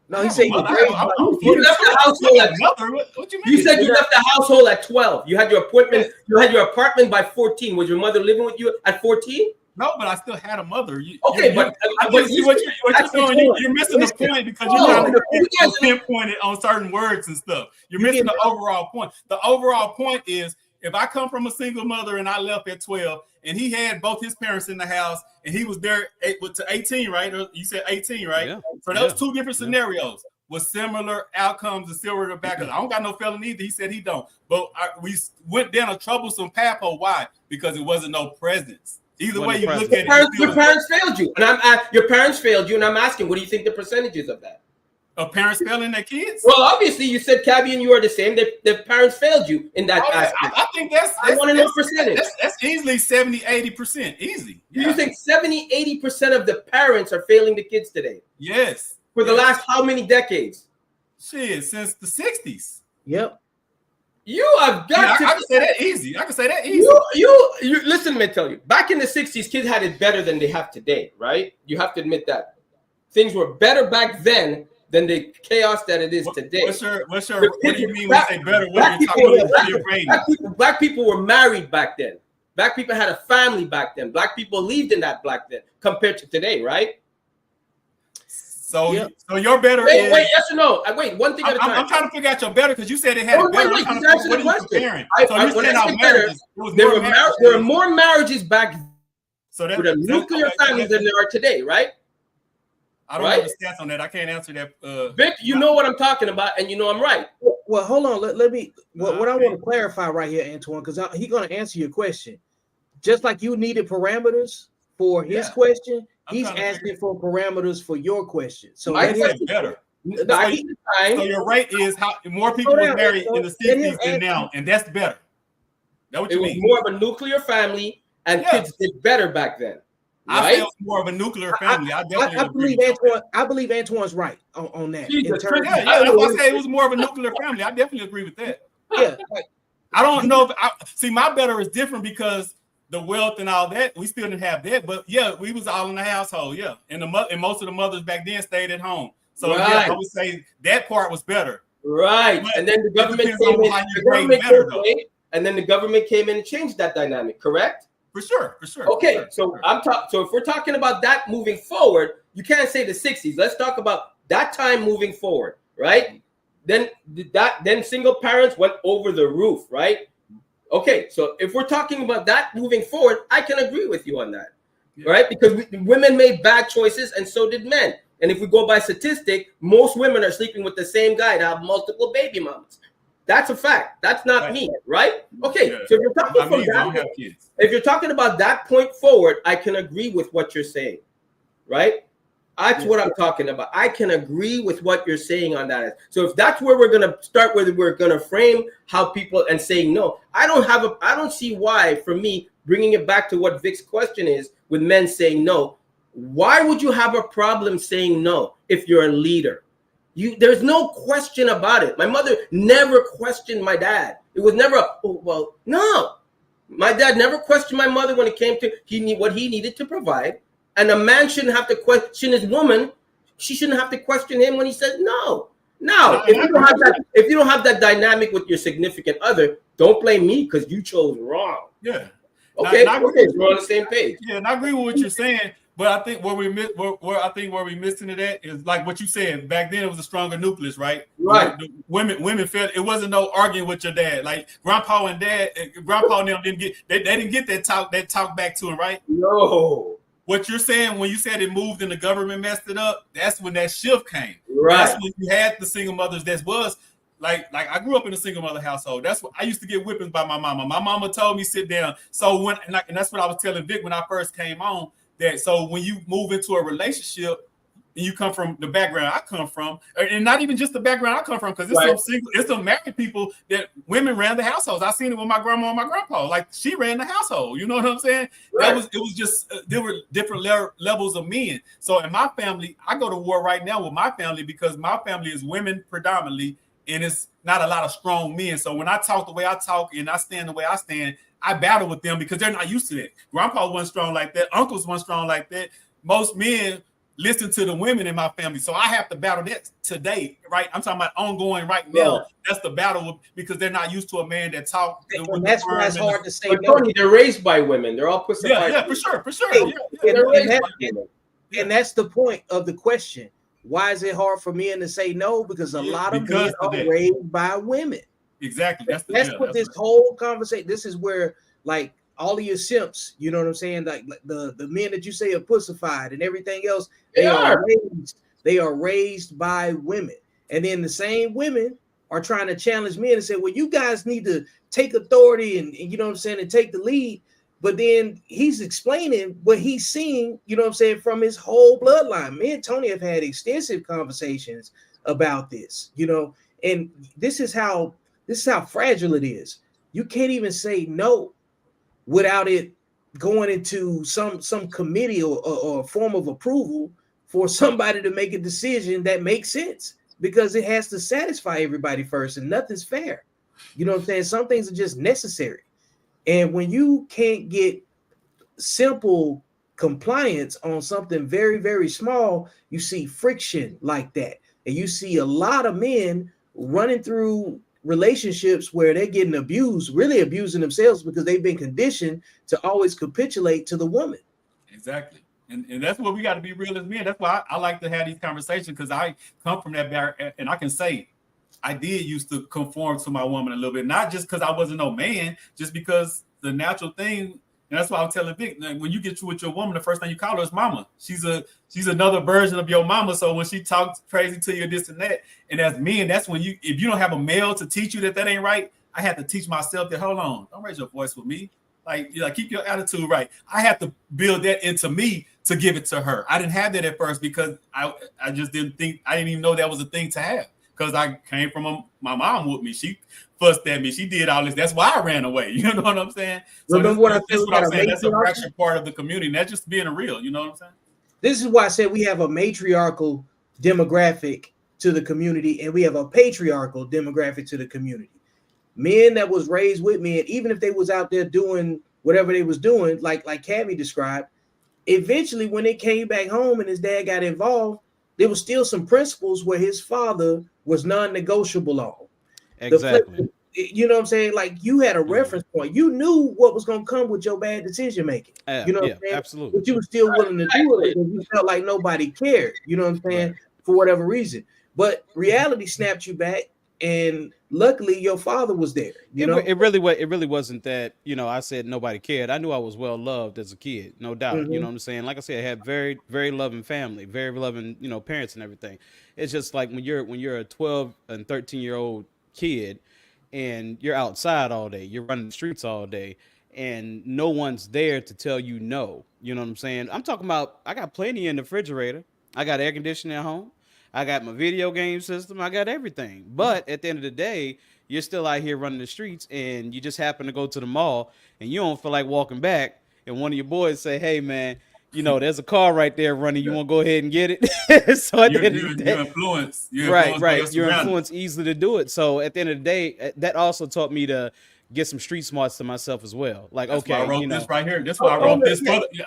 No, he said you left the household at 12. What you mean? You said you left the household at 12. You had your appointment. You had your apartment by 14. Was your mother living with you at 14? No, but I still had a mother. But see what you're doing. You're missing the point because you're trying to pinpoint it on certain words and stuff. You're missing the overall point. The overall point is, if I come from a single mother and I left at 12 and he had both his parents in the house and he was there to 18, right? Or you said 18, right? Yeah. So those two different scenarios with similar outcomes and similar background. I don't got no felony either. He said he don't. But we went down a troublesome path. Why? Because it wasn't no presence. Either way you look at it. Your parents failed you. And your parents failed you. And I'm asking, what do you think the percentage is of that? Of parents failing their kids? Well, obviously, you said Cabby and you are the same. The parents failed you in that aspect. I think I want to know percentage. That's easily 70, 80%. Easy. Yeah. You think 70, 80% of the parents are failing the kids today? Yes. For the last how many decades? Shit, since the 60s. Yep. You have got to. I can say that easy. I can say that easy. You listen, let me tell you. Back in the 60s, kids had it better than they have today, right? You have to admit that. Things were better back then than the chaos that it is today. What do you mean when you say better? What are you talking about? Black people were married back then. Black people had a family back then. Black people lived in that back then compared to today, right? So your better is... Wait, yes or no? Wait, one thing at a time. I'm trying to figure out your better because you said it had it better. Wait, answer the question. There were more marriages back then with a nuclear family than there are today, right? I don't have the stats on that. I can't answer that. Vic, you know what I'm talking about, and you know I'm right. Well, hold on. Let me. What I want to clarify right here, Antoine, because he's going to answer your question. Just like you needed parameters for his question, he's asking for parameters for your question. So I get better. So your rate is how more people were married in the 60s than now, and that's better. That's what you mean. It was more of a nuclear family, and kids did better back then. I feel more of a nuclear family. I believe Antoine's right on that. That's why I say it was more of a nuclear family. I definitely agree with that. Yeah. I don't know if my better is different because the wealth and all that, we still didn't have that. But yeah, we was all in the household. Yeah. And most of the mothers back then stayed at home. So yeah, I would say that part was better. Right. But and then the government came in. And then the government came in and changed that dynamic, correct? For sure. Okay, so so if we're talking about that moving forward, you can't say the 60s. Let's talk about that time moving forward, right? Then single parents went over the roof, right? Okay, so if we're talking about that moving forward, I can agree with you on that, right? Because women made bad choices and so did men. And if we go by statistic, most women are sleeping with the same guy to have multiple baby mamas. That's a fact. That's not me, right? Okay, so if you're talking from that, if you're talking about that point forward, I can agree with what you're saying, right? That's what I'm talking about. I can agree with what you're saying on that. So if that's where we're gonna start, where we're gonna frame how people and saying no, I don't see why. For me, bringing it back to what Vic's question is with men saying no, why would you have a problem saying no if you're a leader? There's no question about it. My mother never questioned my dad. It was never no. My dad never questioned my mother when it came to what he needed to provide. And a man shouldn't have to question his woman. She shouldn't have to question him when he says no. Now, if you don't have that dynamic with your significant other, don't blame me because you chose wrong. Yeah. Okay, okay, we're on the same page. Yeah, and I agree with what you're saying. But I think where we're missing it at is like what you said. Back then, it was a stronger nucleus, right? Right. Women felt it wasn't no arguing with your dad. Like grandpa and them didn't get they didn't get that talk back to him, right? No. What you're saying when you said it moved and the government messed it up, that's when that shift came. Right. That's when you had the single mothers. That was like I grew up in a single mother household. That's what I used to get whippings by my mama. My mama told me sit down. So and that's what I was telling Vic when I first came on. That so when you move into a relationship and you come from the background I come from, and not even just the background I come from, because it's some married people that women ran the households. I seen it with my grandma and my grandpa. Like she ran the household. You know what I'm saying? Right. It was just there were different levels of men. So in my family, I go to war right now with my family because my family is women predominantly, and it's not a lot of strong men. So when I talk the way I talk and I stand the way I stand, I battle with them because they're not used to that. Grandpa wasn't strong like that. Uncles weren't strong like that. Most men listen to the women in my family. So I have to battle that today, right? I'm talking about ongoing right now. Yeah. That's the battle because they're not used to a man that talk. And that's why it's hard to say. But Tony, they're raised by women. They're all pussified. Yeah, for sure. And that's the point of the question. Why is it hard for men to say no? Because a lot of men are raised by women. Exactly. That's what this whole conversation. This is where, like, all of your simps, you know what I'm saying? Like the men that you say are pussified and everything else, they are raised by women. And then the same women are trying to challenge men and say, well, you guys need to take authority and you know what I'm saying, and take the lead. But then he's explaining what he's seeing, you know what I'm saying, from his whole bloodline. Me and Tony have had extensive conversations about this, you know, and this is how fragile it is. You can't even say no without it going into some committee or form of approval for somebody to make a decision that makes sense, because it has to satisfy everybody first, and nothing's fair. You know what I'm saying? Some things are just necessary. And when you can't get simple compliance on something very, very small, you see friction like that. And you see a lot of men running through relationships where they're getting abused, really abusing themselves because they've been conditioned to always capitulate to the woman. Exactly. And that's what we got to be real as men. That's why I like to have these conversations, because I come from that barrier, and I can say I did used to conform to my woman a little bit, not just because I wasn't no man, just because the natural thing. And that's why I'm telling Vic, when you get with your woman, the first thing you call her is mama. She's another version of your mama. So when she talks crazy to you, this and that, and as men, that's when if you don't have a male to teach you that ain't right, I had to teach myself that, hold on, don't raise your voice with me. Like keep your attitude right. I have to build that into me to give it to her. I didn't have that at first because I just didn't think, I didn't even know that was a thing to have. Because I came from my mom with me. She fussed at me. She did all this. That's why I ran away. You know what I'm saying? So remember what I'm saying. That's a fractured part of the community. And that's just being real. You know what I'm saying? This is why I said we have a matriarchal demographic to the community, and we have a patriarchal demographic to the community. Men that was raised with men, even if they was out there doing whatever they was doing, like Cavi described, eventually when they came back home and his dad got involved, there was still some principles where his father was non-negotiable on. Exactly. You know what I'm saying? Like, you had a reference point. You knew what was going to come with your bad decision making. You know what I'm saying? Absolutely. But you were still willing to do it because you felt like nobody cared. You know what I'm saying? Right. For whatever reason. But reality snapped you back, and luckily your father was there. You know, it really wasn't that, you know, I said nobody cared. I knew I was well loved as a kid, no doubt. Mm-hmm. You know what I'm saying? Like I said, I had very, very loving family, very loving, you know, parents and everything. It's just like when you're a 12 and 13-year-old kid and you're outside all day, you're running the streets all day, and no one's there to tell you no. You know what I'm saying? I'm talking about, I got plenty in the refrigerator. I got air conditioning at home. I got my video game system. I got everything. But at the end of the day, you're still out here running the streets, and you just happen to go to the mall and you don't feel like walking back. And one of your boys say, hey, man, you know, there's a car right there running. You want to go ahead and get it? So at the end of the day, you're influenced easily to do it. So at the end of the day, that also taught me to get some street smarts to myself as well. Like, that's okay, why I wrote this right here. That's why I wrote this.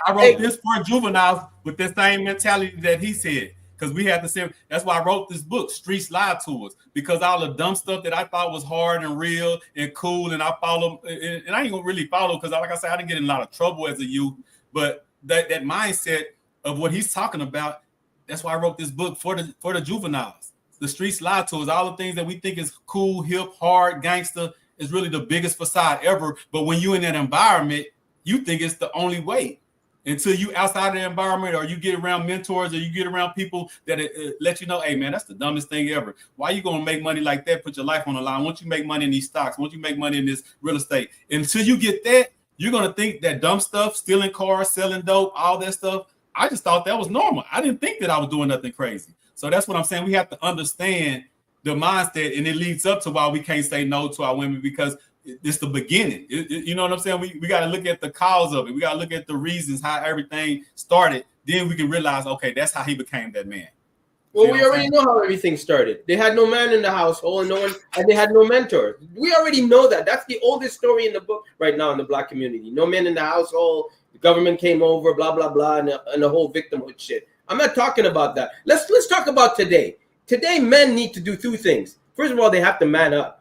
I wrote this for juveniles with the same mentality that he said. because we had the same. That's why I wrote this book, Streets Lie to Us, because all the dumb stuff that I thought was hard and real and cool, and I follow, and I ain't gonna really follow because, like I said, I didn't get in a lot of trouble as a youth. But that mindset of what he's talking about, that's why I wrote this book for the juveniles. The streets lie to us. All the things that we think is cool, hip, hard, gangster is really the biggest facade ever. But when you're in that environment, you think it's the only way. Until you outside of the environment, or you get around mentors, or you get around people that let you know, hey man, that's the dumbest thing ever. Why are you gonna make money like that? Put your life on the line. Once you make money in these stocks, once you make money in this real estate, until you get that, you're gonna think that dumb stuff, stealing cars, selling dope, all that stuff. I just thought that was normal. I didn't think that I was doing nothing crazy. So that's what I'm saying. We have to understand the mindset, and it leads up to why we can't say no to our women, because it's the beginning. You know what I'm saying? We got to look at the cause of it. We got to look at the reasons how everything started. Then we can realize, okay, that's how he became that man. Well, we already know how everything started. They had no man in the household, and they had no mentor. We already know that. That's the oldest story in the book right now in the Black community. No men in the household. The government came over, blah blah blah, and the whole victimhood shit. I'm not talking about that. Let's talk about today. Today, men need to do two things. First of all, they have to man up.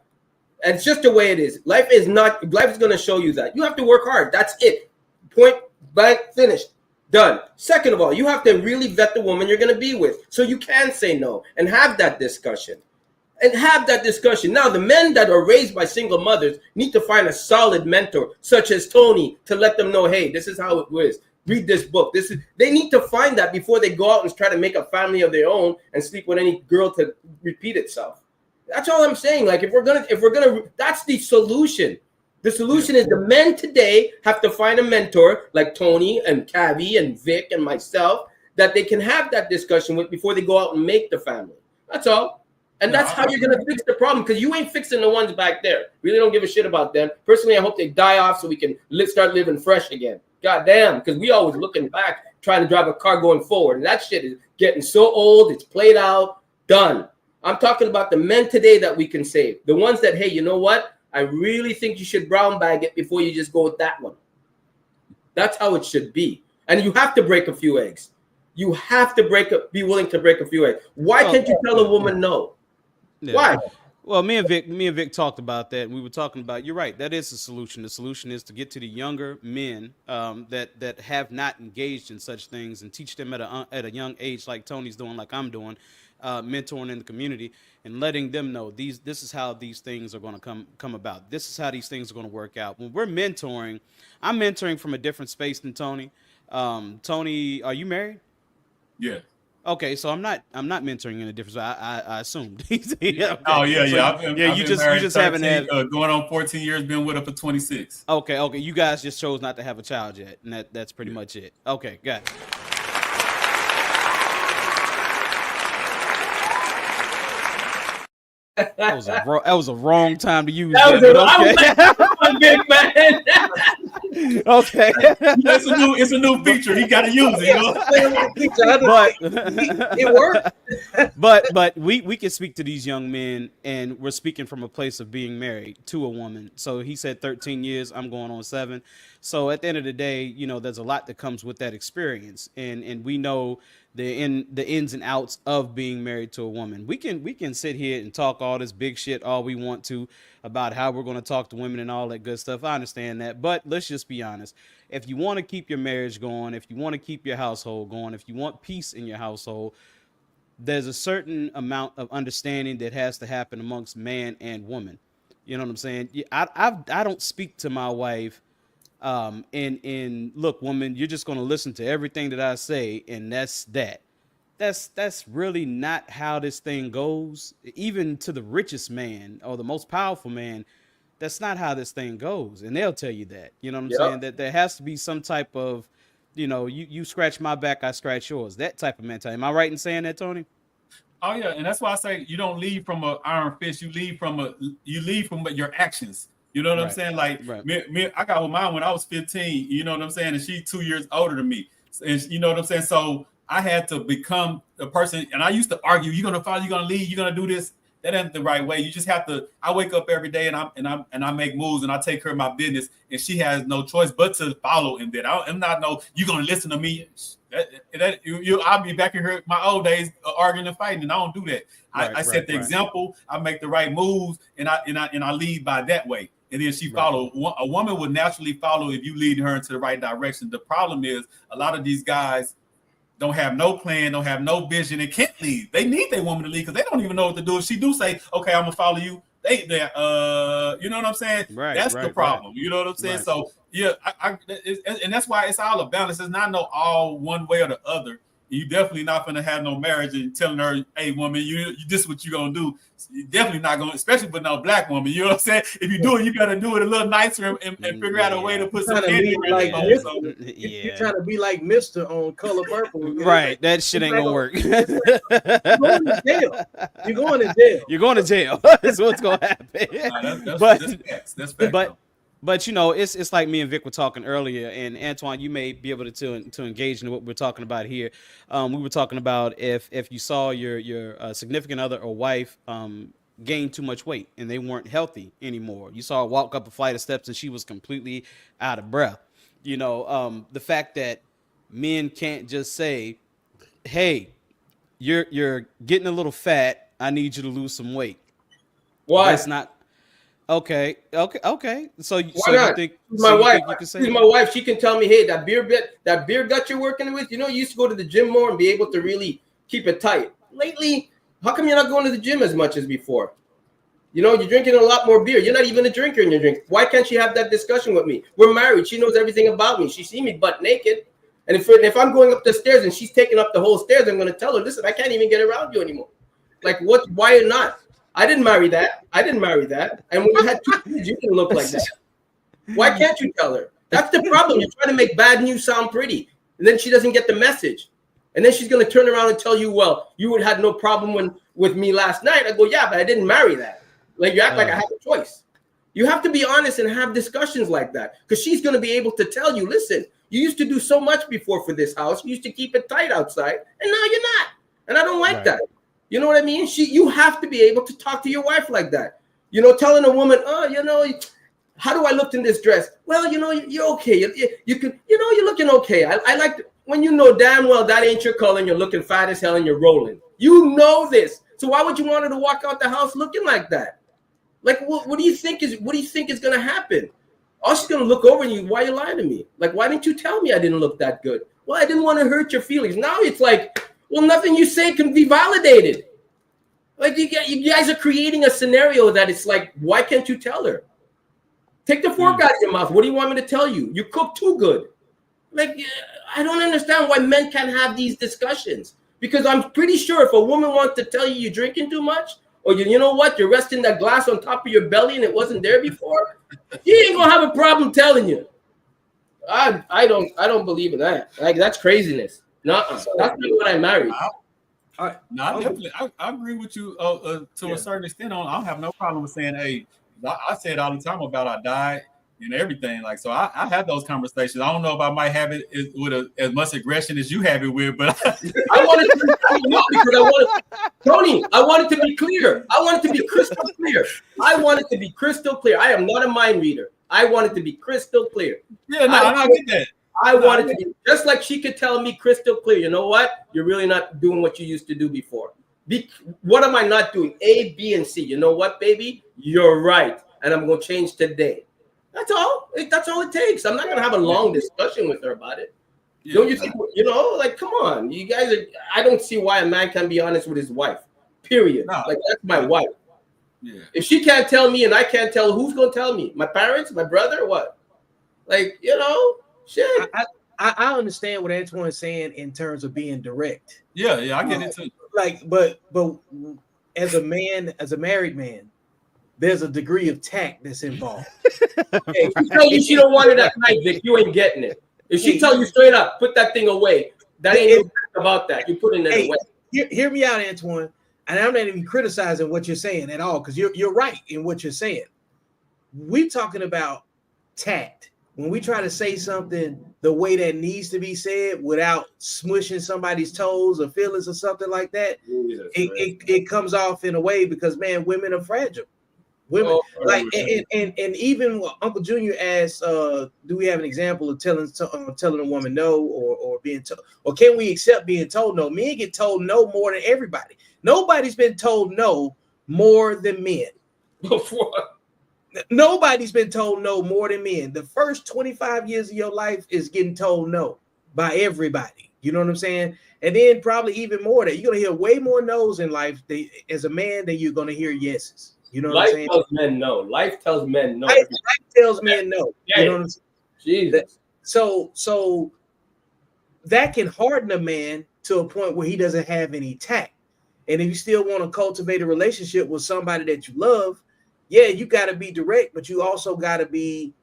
And it's just the way it is. Life is going to show you that. You have to work hard. That's it. Point blank, finished. Done. Second of all, you have to really vet the woman you're going to be with, so you can say no and have that discussion. Now, the men that are raised by single mothers need to find a solid mentor, such as Tony, to let them know, hey, this is how it is. Read this book. They need to find that before they go out and try to make a family of their own and sleep with any girl to repeat itself. That's all I'm saying. Like, if we're gonna, that's the solution. The solution is the men today have to find a mentor like Tony and Cavi and Vic and myself that they can have that discussion with before they go out and make the family. That's all. And that's how you're gonna fix the problem, because you ain't fixing the ones back there. Really don't give a shit about them. Personally, I hope they die off so we can start living fresh again. God damn, because we always looking back, trying to drive a car going forward. And that shit is getting so old, it's played out, done. I'm talking about the men today that we can save. The ones that, hey, you know what? I really think you should brown bag it before you just go with that one. That's how it should be. And you have to break a few eggs. You have to be willing to break a few eggs. Why can't you tell a woman no? Yeah. Why? Well, me and Vic talked about that. And we were talking about, you're right, that is the solution. The solution is to get to the younger men that have not engaged in such things and teach them at a young age, like Tony's doing, like I'm doing. Mentoring in the community and letting them know this is how these things are going to come about. This is how these things are going to work out. When we're mentoring, I'm mentoring from a different space than Tony. Tony, are you married? Yeah. Okay, so I'm not mentoring in a different space. I assumed. Yeah, okay. Oh yeah, yeah. So, you just haven't had going on 14 years, been with her for 26. Okay. You guys just chose not to have a child yet, and that's pretty much it. Okay, got it. That was a wrong time to use that. Big man. Okay, it's a new feature. He got to use it. It worked. But we can speak to these young men, and we're speaking from a place of being married to a woman. So he said 13 years. I'm going on 7. So at the end of the day, you know, there's a lot that comes with that experience, and we know the ins and outs of being married to a woman. We can sit here and talk all this big shit all we want to about how we're going to talk to women and all that good stuff. I understand that, but let's just be honest. If you want to keep your marriage going, if you want to keep your household going, if you want peace in your household, there's a certain amount of understanding that has to happen amongst man and woman. You know what I'm saying? I don't speak to my wife and look, woman, you're just going to listen to everything that I say, and that's that. That's really not how this thing goes. Even to the richest man or the most powerful man, that's not how this thing goes. And they'll tell you that. You know what I'm saying? That there has to be some type of, you know, you scratch my back, I scratch yours. That type of mentality. Am I right in saying that, Tony? Oh yeah, and that's why I say you don't lead from an iron fist. You lead from your actions. You know what I'm saying? Like me, I got with mine when I was 15. You know what I'm saying? And she's 2 years older than me. And you know what I'm saying? So I had to become a person. And I used to argue, you're gonna follow, you're gonna lead, you're gonna do this. that ain't the right way. You just have to. I wake up every day and I make moves and I take care of my business, and she has no choice but to follow in that. I'm not you gonna listen to me. I'll be back in her my old days arguing and fighting, and I don't do that. I set the example. I make the right moves, and I lead by that way. And then she follow. A woman would naturally follow if you lead her into the right direction. The problem is a lot of these guys don't have no plan, don't have no vision, and can't lead. They need their woman to lead because they don't even know what to do. If she do say, "Okay, I'm gonna follow you," you know what I'm saying? That's the problem. You know what I'm saying? So yeah, and that's why it's all a balance. It's not no all one way or the other. You definitely not gonna have no marriage and telling her, "Hey, woman, you this is what you gonna do." You're definitely not gonna, especially with no black woman. You know what I'm saying? If you do it, you gotta do it a little nicer and figure out a way to put some candy like on. You're trying to be like Mr. on Color Purple. Right, that shit ain't gonna work. You're going to jail. You're going to jail. You're going to jail. That's what's gonna happen. That's fact. But you know, it's like me and Vic were talking earlier, and Antoine, you may be able to engage in what we're talking about here. We were talking about if you saw your significant other or wife gain too much weight and they weren't healthy anymore. You saw her walk up a flight of steps and she was completely out of breath. You know, the fact that men can't just say, "Hey, you're getting a little fat. I need you to lose some weight." Why? That's not. Okay. So why not? You think my wife? She's my wife. She can tell me, "Hey, that beer gut you're working with. You know, you used to go to the gym more and be able to really keep it tight. Lately, how come you're not going to the gym as much as before? You know, you're drinking a lot more beer. You're not even a drinker in your drink. Why can't she have that discussion with me? We're married. She knows everything about me. She sees me butt naked. And if I'm going up the stairs and she's taking up the whole stairs, I'm going to tell her, listen, I can't even get around you anymore. Like, what? Why not? I didn't marry that. And when you had 2 kids, you didn't look like that. Why can't you tell her? That's the problem. You're trying to make bad news sound pretty. And then she doesn't get the message. And then she's going to turn around and tell you, well, you had no problem with me last night. I go, yeah, but I didn't marry that. Like, you act like I had a choice. You have to be honest and have discussions like that, because she's going to be able to tell you, listen, you used to do so much before for this house. You used to keep it tight outside, and now you're not. And I don't like that. You know what I mean? You have to be able to talk to your wife like that. You know, telling a woman, oh, you know, how do I look in this dress? Well, you know, you're okay. You could, you know, you're looking okay. I like when you know damn well that ain't your color and you're looking fat as hell and you're rolling. You know this. So why would you want her to walk out the house looking like that? Like, what do you think is going to happen? Oh, she's going to look over you. Why are you lying to me? Like, why didn't you tell me I didn't look that good? Well, I didn't want to hurt your feelings. Now it's like, well, nothing you say can be validated. Like, you guys are creating a scenario that it's like, why can't you tell her? Take the fork out of your mouth. What do you want me to tell you? You cook too good. Like, I don't understand why men can't have these discussions. Because I'm pretty sure if a woman wants to tell you you're drinking too much, or you know what, you're resting that glass on top of your belly and it wasn't there before, she ain't gonna have a problem telling you. I don't believe in that. Like, that's craziness. That's not what I married. I agree with you to a certain extent. I don't have no problem with saying, hey, I say it all the time about our diet and everything. Like, so I have those conversations. I don't know if I might have it with as much aggression as you have it with, but I wanted to be because Tony, I want it to be clear. I want it to be crystal clear. I am not a mind reader. I want it to be crystal clear. Yeah, no, I get that. I want it to be just like she could tell me crystal clear. You know what? You're really not doing what you used to do before. What am I not doing? A, B, and C. You know what, baby? You're right. And I'm going to change today. That's all. That's all it takes. I'm not going to have a long discussion with her about it. Yeah, don't you think, you know, like, come on. You guys are, I don't see why a man can't be honest with his wife. Period. No. Like, that's my wife. Yeah. If she can't tell me and I can't tell, who's going to tell me? My parents? My brother? What? Like, you know, shit. I understand what Antoine's saying in terms of being direct. Yeah, I get it too. Like, but as a man, as a married man, there's a degree of tact that's involved. If she tell you she don't want it that night, Vic, you ain't getting it. If she tell you straight up, put that thing away, that ain't no about that. You're putting it away. Hear me out, Antoine. And I'm not even criticizing what you're saying at all, because you're right in what you're saying. We're talking about tact. when we try to say something the way that needs to be said without smushing somebody's toes or feelings or something like that, it comes off in a way because, man, women are fragile. Women and even Uncle Junior asked, do we have an example of telling a woman no or being told, or can we accept being told no? Men get told no more than everybody. Nobody's been told no more than men. Nobody's been told no more than men. The first 25 years of your life is getting told no by everybody. You know what I'm saying? And then probably even more that you're gonna hear way more no's in life as a man than you're gonna hear yeses. You know what I'm saying? Life tells men no. Life tells men no. Life tells men no. You know what I'm saying? Jesus. So that can harden a man to a point where he doesn't have any tact. And if you still want to cultivate a relationship with somebody that you love, yeah, you got to be direct, but you also got to be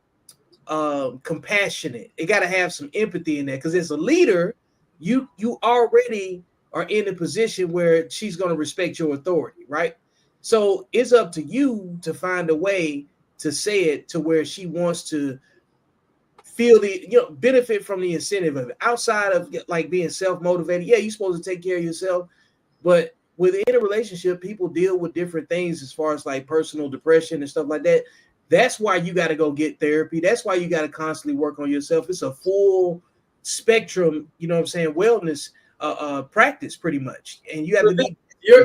compassionate. It got to have some empathy in there, because as a leader, you already are in a position where she's going to respect your authority, right? So it's up to you to find a way to say it to where she wants to feel the, benefit from the incentive of it. Outside of like being self-motivated, yeah, you're supposed to take care of yourself, but within a relationship, people deal with different things as far as like personal depression and stuff like that. That's why you got to go get therapy. That's why you got to constantly work on yourself. It's a full spectrum, wellness practice pretty much. And you have to be.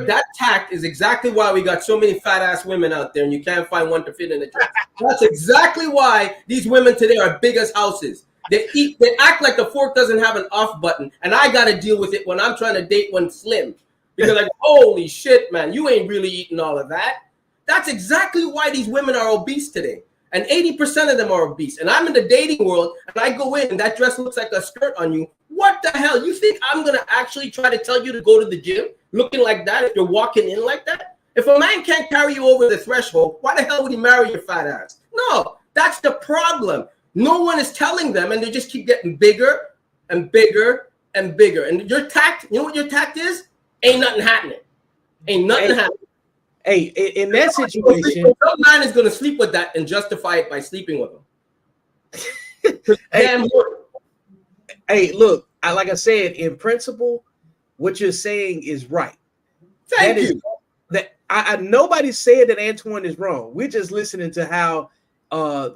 That tact is exactly why we got so many fat ass women out there, and you can't find one to fit in the dress. That's exactly why these women today are big as houses. They act like the fork doesn't have an off button, and I got to deal with it when I'm trying to date one slim. Because like, holy shit, man, you ain't really eating all of that. That's exactly why these women are obese today. And 80% of them are obese. And I'm in the dating world, and I go in, and that dress looks like a skirt on you. What the hell? You think I'm going to actually try to tell you to go to the gym looking like that if you're walking in like that? If a man can't carry you over the threshold, why the hell would he marry your fat ass? No, that's the problem. No one is telling them, and they just keep getting bigger and bigger and bigger. And your tact, you know what your tact is? Ain't nothing happening. Ain't nothing happening. Hey, in that situation, some man is going to sleep with that and justify it by sleeping with him. Damn. Hey, look, like I said, in principle, what you're saying is right. Thank you. Nobody said that Antoine is wrong. We're just listening to how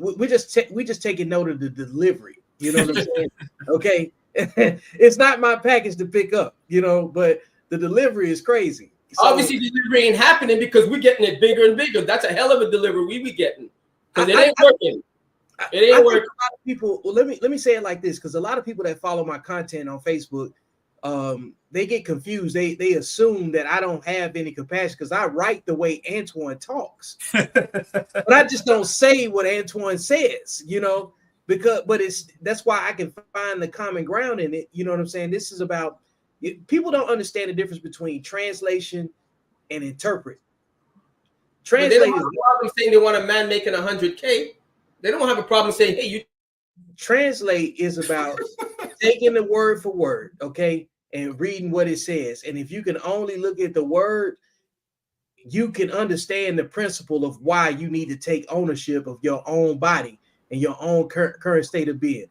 we just taking note of the delivery. You know what I'm saying? Okay, it's not my package to pick up. But the delivery is crazy. So, obviously, the delivery ain't happening because we're getting it bigger and bigger. That's a hell of a delivery we be getting, because it ain't working. It ain't working. A lot of people. Well, let me say it like this, because a lot of people that follow my content on Facebook, they get confused. They assume that I don't have any compassion because I write the way Antoine talks, but I just don't say what Antoine says. That's why I can find the common ground in it. You know what I'm saying? This is about. People don't understand the difference between translation and interpret. Translate. They don't have a problem saying they want a man making 100K. They don't have a problem saying, "Hey, you." Translate is about taking the word for word, okay, and reading what it says. And if you can only look at the word, you can understand the principle of why you need to take ownership of your own body and your own current state of being.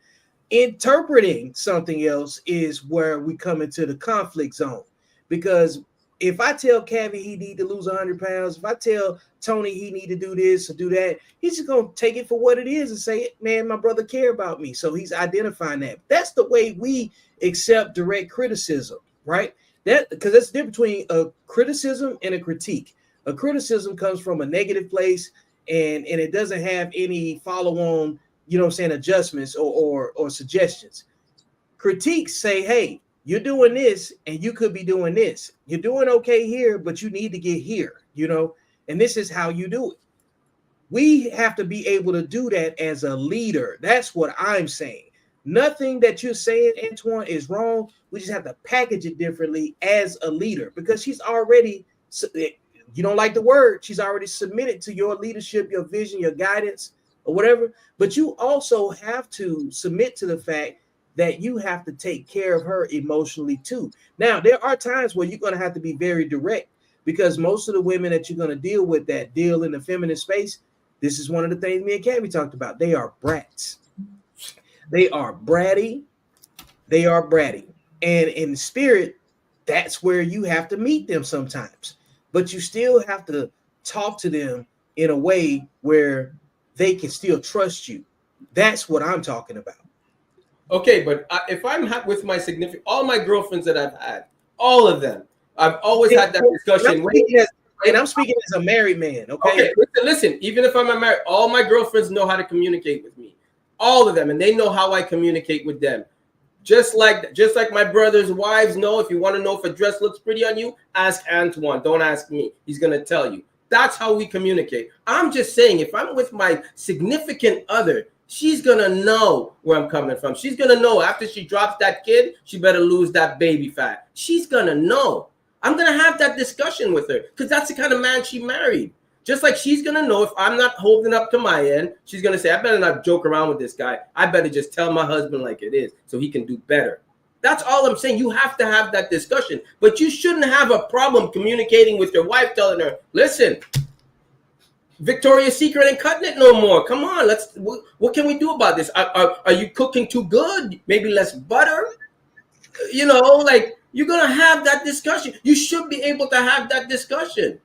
Interpreting something else is where we come into the conflict zone, because if I tell Cavi he need to lose 100 pounds, if I tell Tony he need to do this or do that, he's just gonna take it for what it is and say, man, my brother care about me. So he's identifying that. That's the way we accept direct criticism, right? Because that's the difference between a criticism and a critique. A criticism comes from a negative place and it doesn't have any follow-on, adjustments or suggestions. Critiques say, hey, you're doing this and you could be doing this. You're doing okay here, but you need to get here, and this is how you do it. We have to be able to do that as a leader. That's what I'm saying. Nothing that you're saying, Antoine, is wrong. We just have to package it differently as a leader, because she's already, you don't like the word, she's already submitted to your leadership, your vision, your guidance, or whatever. But you also have to submit to the fact that you have to take care of her emotionally too. Now, there are times where you're going to have to be very direct, because most of the women that you're going to deal with that deal in the feminine space, this is one of the things me and Cavi talked about. They are brats. They are bratty. They are bratty. And in spirit, that's where you have to meet them sometimes. But you still have to talk to them in a way where they can still trust you. That's what I'm talking about. Okay, but if I'm with my significant, all my girlfriends that I've had, all of them, I've always had that discussion. And I'm speaking as a married man, okay? Listen, even if I'm married, all my girlfriends know how to communicate with me. All of them, and they know how I communicate with them. Just like my brother's wives know, if you want to know if a dress looks pretty on you, ask Antoine. Don't ask me. He's going to tell you. That's how we communicate. I'm just saying, if I'm with my significant other, she's going to know where I'm coming from. She's going to know after she drops that kid, she better lose that baby fat. She's going to know. I'm going to have that discussion with her because that's the kind of man she married. Just like she's going to know if I'm not holding up to my end, she's going to say, I better not joke around with this guy. I better just tell my husband like it is so he can do better. That's all I'm saying. You have to have that discussion, but you shouldn't have a problem communicating with your wife, telling her, listen, Victoria's Secret ain't cutting it no more. Come on, what can we do about this? Are you cooking too good? Maybe less butter? You're going to have that discussion. You should be able to have that discussion.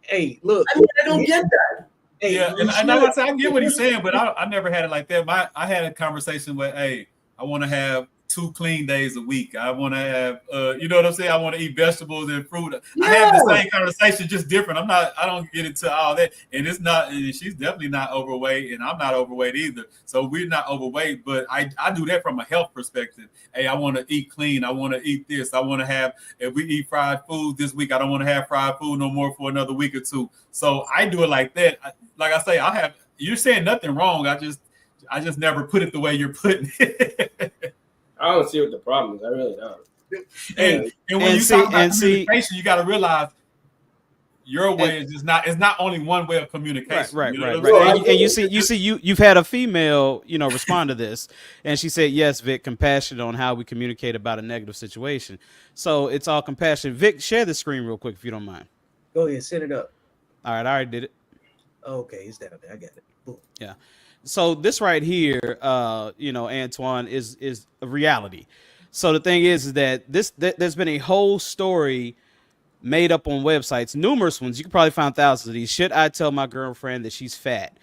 Hey, look. I don't get that. Hey, yeah, and I get what he's saying, but I never had it like that. I had a conversation with, hey, I want to have 2 clean days a week. I want to have, you know what I'm saying? I want to eat vegetables and fruit. Yeah. I have the same conversation, just different. I don't get into all that. And she's definitely not overweight, and I'm not overweight either. So we're not overweight, but I do that from a health perspective. Hey, I want to eat clean. I want to eat this. I want to have, if we eat fried food this week, I don't want to have fried food no more for another week or 2. So I do it like that. Like I say, you're saying nothing wrong. I just never put it the way you're putting it. I don't see what the problem is. I really don't. And when you talk about communication, you got to realize your way is just not. It's not only one way of communication. Right. And you've had a female, respond to this, and she said, "Yes, Vic, compassionate on how we communicate about a negative situation." So it's all compassion. Vic, share the screen real quick if you don't mind. Go ahead, set it up. All right, I already did it. Okay, it's down there. I got it. Boom. Yeah. So this right here, Antoine, is a reality. So the thing is that there's been a whole story made up on websites, numerous ones. You can probably find thousands of these. Should I tell my girlfriend that she's fat?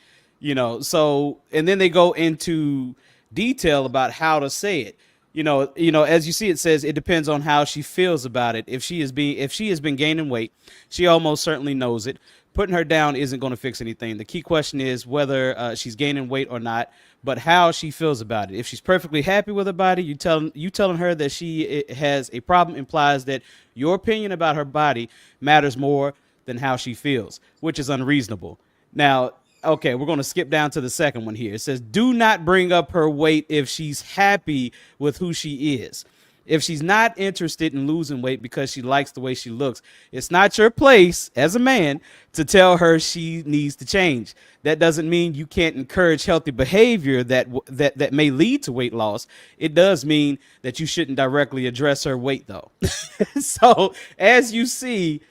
So, and then they go into detail about how to say it. As you see, it says it depends on how she feels about it. If she has been gaining weight, she almost certainly knows it. Putting her down isn't going to fix anything. The key question is whether she's gaining weight or not, but how she feels about it. If she's perfectly happy with her body, you telling her that she has a problem implies that your opinion about her body matters more than how she feels, which is unreasonable. Now, okay, we're going to skip down to the second one here. It says, do not bring up her weight if she's happy with who she is. If she's not interested in losing weight because she likes the way she looks, it's not your place as a man to tell her she needs to change. That doesn't mean you can't encourage healthy behavior that may lead to weight loss. It does mean that you shouldn't directly address her weight, though. So as you see,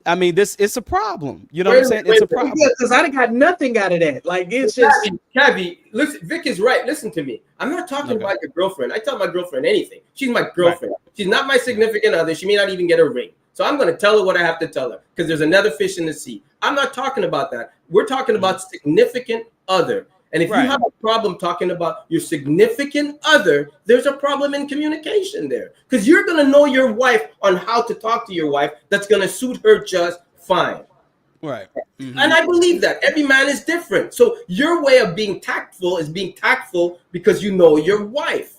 I mean, it's a problem. You know what I'm saying? It's a problem. Because I got nothing out of that. Like, it's just... Cavi, listen, Vic is right. Listen to me. I'm not talking about your girlfriend. I tell my girlfriend anything. She's my girlfriend. Right. She's not my significant other. She may not even get a ring. So I'm going to tell her what I have to tell her because there's another fish in the sea. I'm not talking about that. We're talking about significant other. And if you have a problem talking about your significant other, there's a problem in communication there. Because you're going to know your wife on how to talk to your wife that's going to suit her just fine. Right. Mm-hmm. And I believe that. Every man is different. So your way of being tactful is being tactful because you know your wife,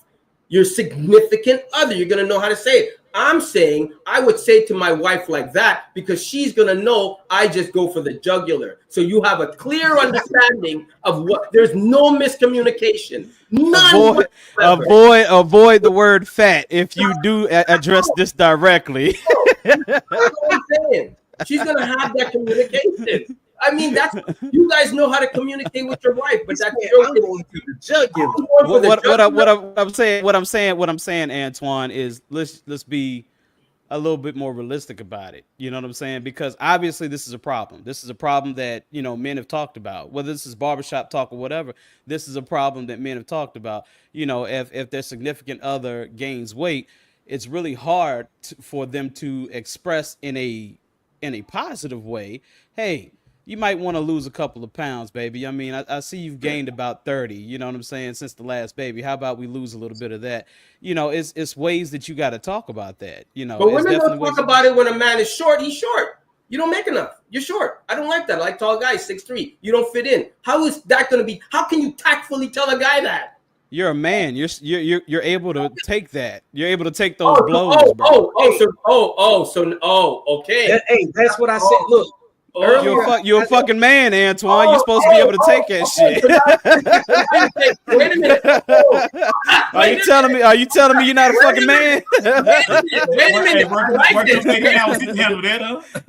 your significant other. You're going to know how to say it. I'm saying I would say to my wife like that because she's going to know I just go for the jugular. So you have a clear understanding of what, there's no miscommunication. None. Avoid the word fat if you do address this directly. That's what I'm saying. She's going to have that communication. I mean, you guys know how to communicate with your wife, but that's going to the jugular. What I'm saying, Antoine, is let's be a little bit more realistic about it. You know what I'm saying? Because obviously this is a problem. This is a problem that, you know, men have talked about, whether this is barbershop talk or whatever. This is a problem that men have talked about. You know, if their significant other gains weight, it's really hard for them to express in a positive way. Hey, you might want to lose a couple of pounds, baby. I mean, I see you've gained about 30, you know what I'm saying, since the last baby. How about we lose a little bit of that? You know, it's ways that you got to talk about that, you know. But women don't talk about it when a man is short. He's short. You don't make enough. You're short. I don't like that. I like tall guys, 6'3". You don't fit in. How is that going to be? How can you tactfully tell a guy that? You're a man. You're able to take that. You're able to take those blows, bro. Okay. Hey, that's what I said. Look. You're a fucking man, Antoine. You're supposed to be able to take that shit. Wait a minute. Are you telling me you're not a fucking man? Wait a minute.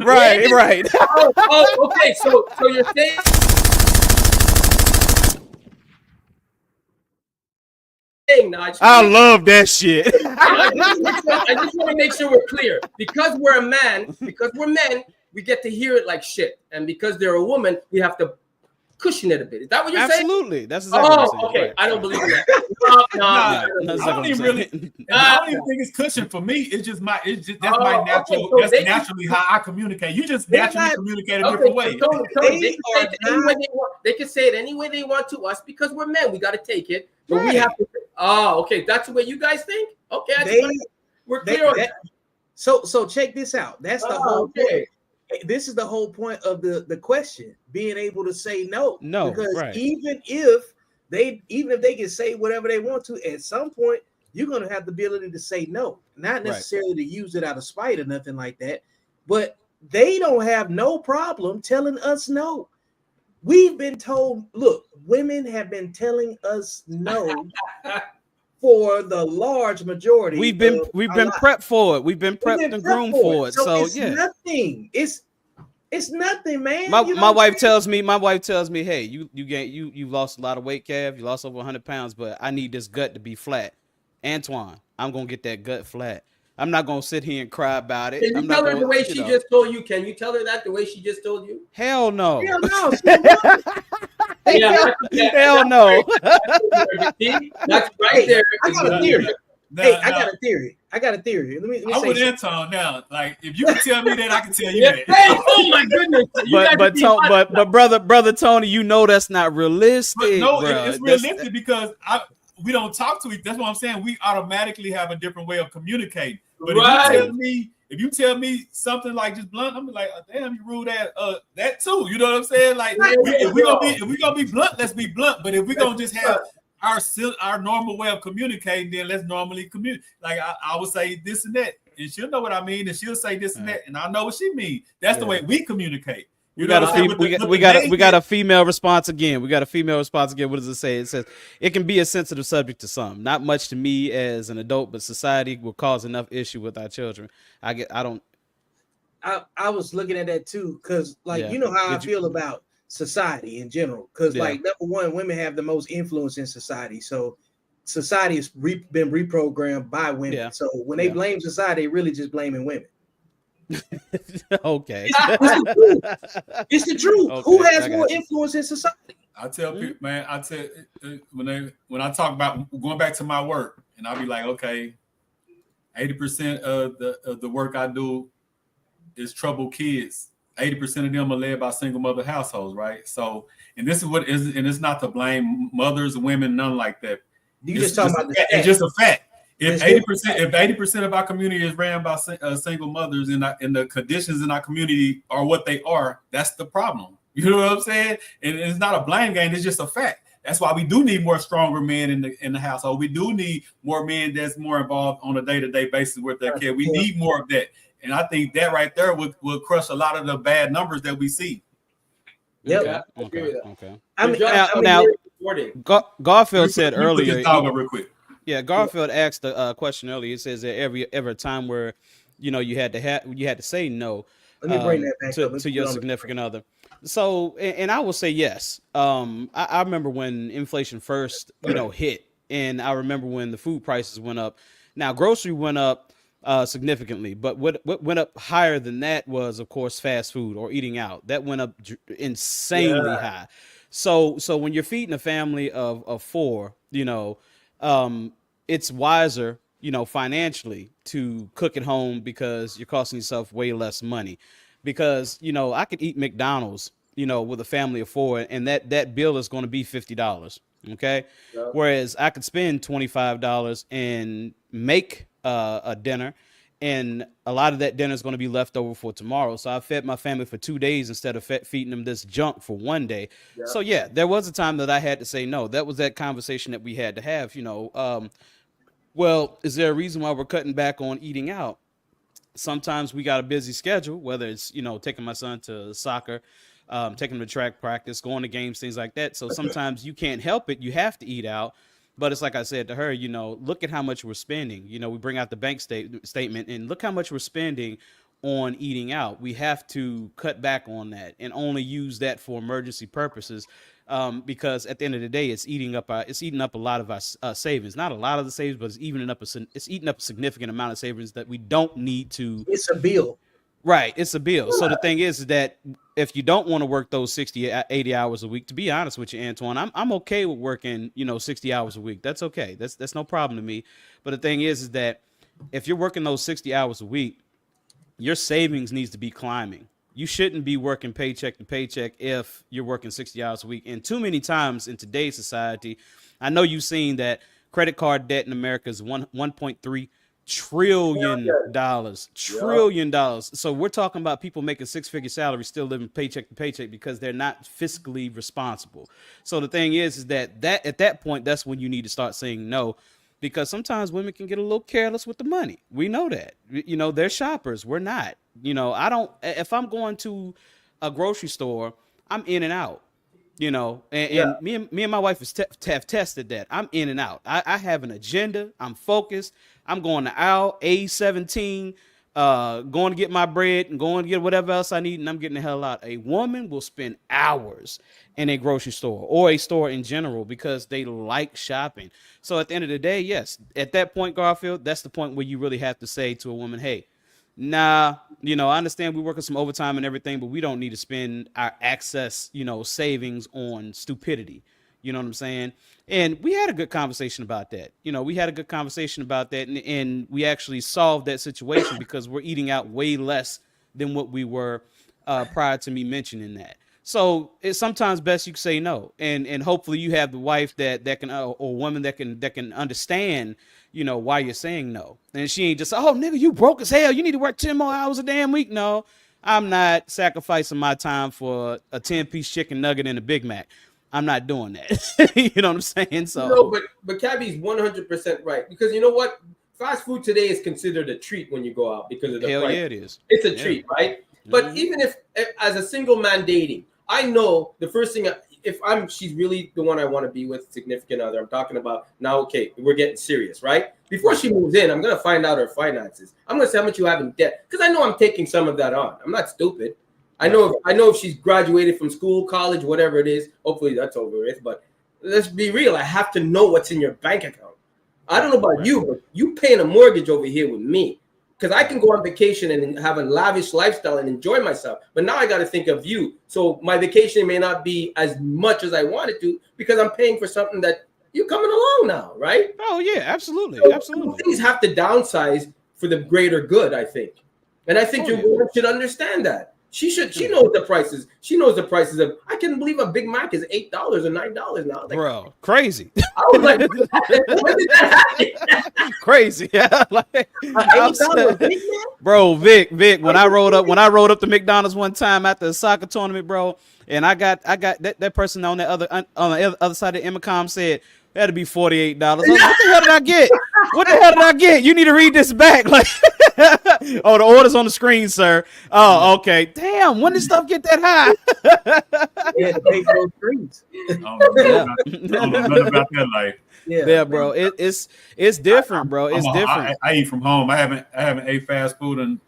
Right. Okay. So you're saying. I love that shit. I just want to make sure we're clear. Because we're a man, because we're men, we get to hear it like shit. And because they're a woman, we have to cushion it a bit. Is that what you're saying? Absolutely. That's exactly what I'm saying. Okay. Right. I don't believe that. I don't even think it's cushion for me. It's just that's my natural. So that's naturally how I communicate. You just naturally communicate a different way. They can say it any way they want to us because we're men. We got to take it, but we have to. Oh, okay. That's the way you guys think. Okay, we're clear on that. So check this out. That's the whole point. This is the whole point of the question, being able to say no. No, because right. even if they can say whatever they want to, at some point you're gonna have the ability to say no, not necessarily to use it out of spite or nothing like that. But they don't have no problem telling us no. We've been told, look, women have been telling us no for the large majority. We've been prepped for it. We've been prepped and groomed for it. So it's nothing. It's nothing, man. My wife tells me, hey, you lost a lot of weight, Kev. You lost over 100 pounds, but I need this gut to be flat. Antoine, I'm gonna get that gut flat. I'm not gonna sit here and cry about it. Can you tell her the way she just told you? Can you tell her that the way she just told you? Hell no. Hell no. Hell no. That's right there. I got a theory. I got a theory. Let me I'm with Anton now. Like, if you can tell me that, I can tell you that. Hey, oh my goodness. But brother Tony, you know that's not realistic. But no, it's realistic because we don't talk to each other. That's what I'm saying. We automatically have a different way of communicating. But if you tell me something like just blunt, I'm like, damn, you rule that too. You know what I'm saying? Like, if we gonna be blunt, let's be blunt. But if we gonna just have our normal way of communicating, then let's normally communicate. Like I would say this and that, and she'll know what I mean, and she'll say this and that, and I know what she means. That's the way we communicate. We got a female response again. What does it say? It says it can be a sensitive subject to some, not much to me as an adult, but society will cause enough issue with our children. I was looking at that too, because you know how I feel about society in general. Because like number one, women have the most influence in society, so society has been reprogrammed by women. Yeah. So when they blame society, they really just blaming women. Okay. It's the truth. Okay, who has more influence in society? I tell people, man, when I talk about going back to my work, and I'll be like, okay, 80% of the work I do is troubled kids. 80% of them are led by single mother households, right? So, and this is what is, and it's not to blame mothers, women, none like that. It's just a fact. If 80% of our community is ran by single mothers, and the conditions in our community are what they are, that's the problem. You know what I'm saying? And it's not a blame game; it's just a fact. That's why we do need more stronger men in the household. We do need more men that's more involved on a day-to-day basis with their kid. We need more of that, and I think that right there will crush a lot of the bad numbers that we see. Yep. Okay. Now, Garfield said earlier. Real quick. Yeah, Garfield asked a question earlier. It says that ever time where you had to say no to your significant other. So, and I will say yes. I remember when inflation first hit, and I remember when the food prices went up. Now grocery went up significantly. But what went up higher than that was, of course, fast food or eating out. That went up insanely high. So when you're feeding a family of four, it's wiser, financially to cook at home because you're costing yourself way less money. Because, I could eat McDonald's, with a family of four, and that bill is going to be $50. Okay. Yeah. Whereas I could spend $25 and make a dinner, and a lot of that dinner is going to be left over for tomorrow. So I fed my family for 2 days instead of feeding them this junk for 1 day. Yeah. So yeah, there was a time that I had to say no. That was that conversation that we had to have. Well, is there a reason why we're cutting back on eating out? Sometimes we got a busy schedule, whether it's, taking my son to soccer, taking him to track practice, going to games, things like that. So sometimes you can't help it. You have to eat out. But it's like I said to her, look at how much we're spending. We bring out the bank statement and look how much we're spending on eating out. We have to cut back on that and only use that for emergency purposes. Because at the end of the day, it's eating up a lot of our savings. Not a lot of the savings, but it's eating up a significant amount of savings that we don't need to. It's a bill. Right. It's a bill. So the thing is that if you don't want to work those 60, 80 hours a week, to be honest with you, Antoine, I'm okay with working, 60 hours a week. That's okay. That's no problem to me. But the thing is that if you're working those 60 hours a week, your savings needs to be climbing. You shouldn't be working paycheck to paycheck if you're working 60 hours a week. And too many times in today's society, I know you've seen that credit card debt in America is $1.3 trillion. So we're talking about people making six-figure salaries still living paycheck to paycheck because they're not fiscally responsible. So the thing is that at that point, that's when you need to start saying no. Because sometimes women can get a little careless with the money. We know that. They're shoppers. We're not. If I'm going to a grocery store, I'm in and out. And me and my wife have tested that. I'm in and out. I have an agenda. I'm focused. I'm going to aisle A17, going to get my bread and going to get whatever else I need, and I'm getting the hell out. A woman will spend hours in a grocery store or a store in general because they like shopping. So at the end of the day, yes, at that point, Garfield, that's the point where you really have to say to a woman, hey, nah, I understand we're working some overtime and everything, but we don't need to spend our excess, savings on stupidity. You know what I'm saying? And we had a good conversation about that. And we actually solved that situation because we're eating out way less than what we were prior to me mentioning that. So it's sometimes best you can say no, and hopefully you have the wife that can or woman that can understand, why you're saying no, and she ain't just, oh nigga, you broke as hell, you need to work 10 more hours a damn week. No, I'm not sacrificing my time for a 10-piece chicken nugget and a Big Mac. I'm not doing that. You know what I'm saying? So no, but Cabby's 100% right, because you know what, fast food today is considered a treat when you go out because of the hell price. Yeah, it is. It's a treat, right? But even if as a single man dating, I know the first thing, she's really the one I want to be with, significant other. I'm talking about now, okay, we're getting serious, right? Before she moves in, I'm going to find out her finances. I'm going to say how much you have in debt, because I know I'm taking some of that on. I'm not stupid. I know if she's graduated from school, college, whatever it is, hopefully that's over with. But let's be real. I have to know what's in your bank account. I don't know about you, but you paying a mortgage over here with me. Because I can go on vacation and have a lavish lifestyle and enjoy myself. But now I got to think of you. So my vacation may not be as much as I wanted to because I'm paying for something that you're coming along now, right? Oh, yeah, absolutely. So absolutely. Things have to downsize for the greater good, I think. And I think your woman should understand that. She knows the prices. She knows the prices of, I can't believe a Big Mac is $8 or $9 now. Like, bro, crazy. I was like, when did that happen? Crazy. Yeah. Bro, Vic, when I rolled up to McDonald's one time after a soccer tournament, bro, and I got that person on the other side of the intercom said, that'd be $48. I was like, what the hell did I get? What the hell did I get? You need to read this back. Like, oh, the order's on the screen, sir. Oh, okay. Damn, when did stuff get that high? Yeah, to pay for those drinks. I don't know nothing about that life. Yeah, bro. It's different, bro. It's different. I eat from home. I haven't ate fast food in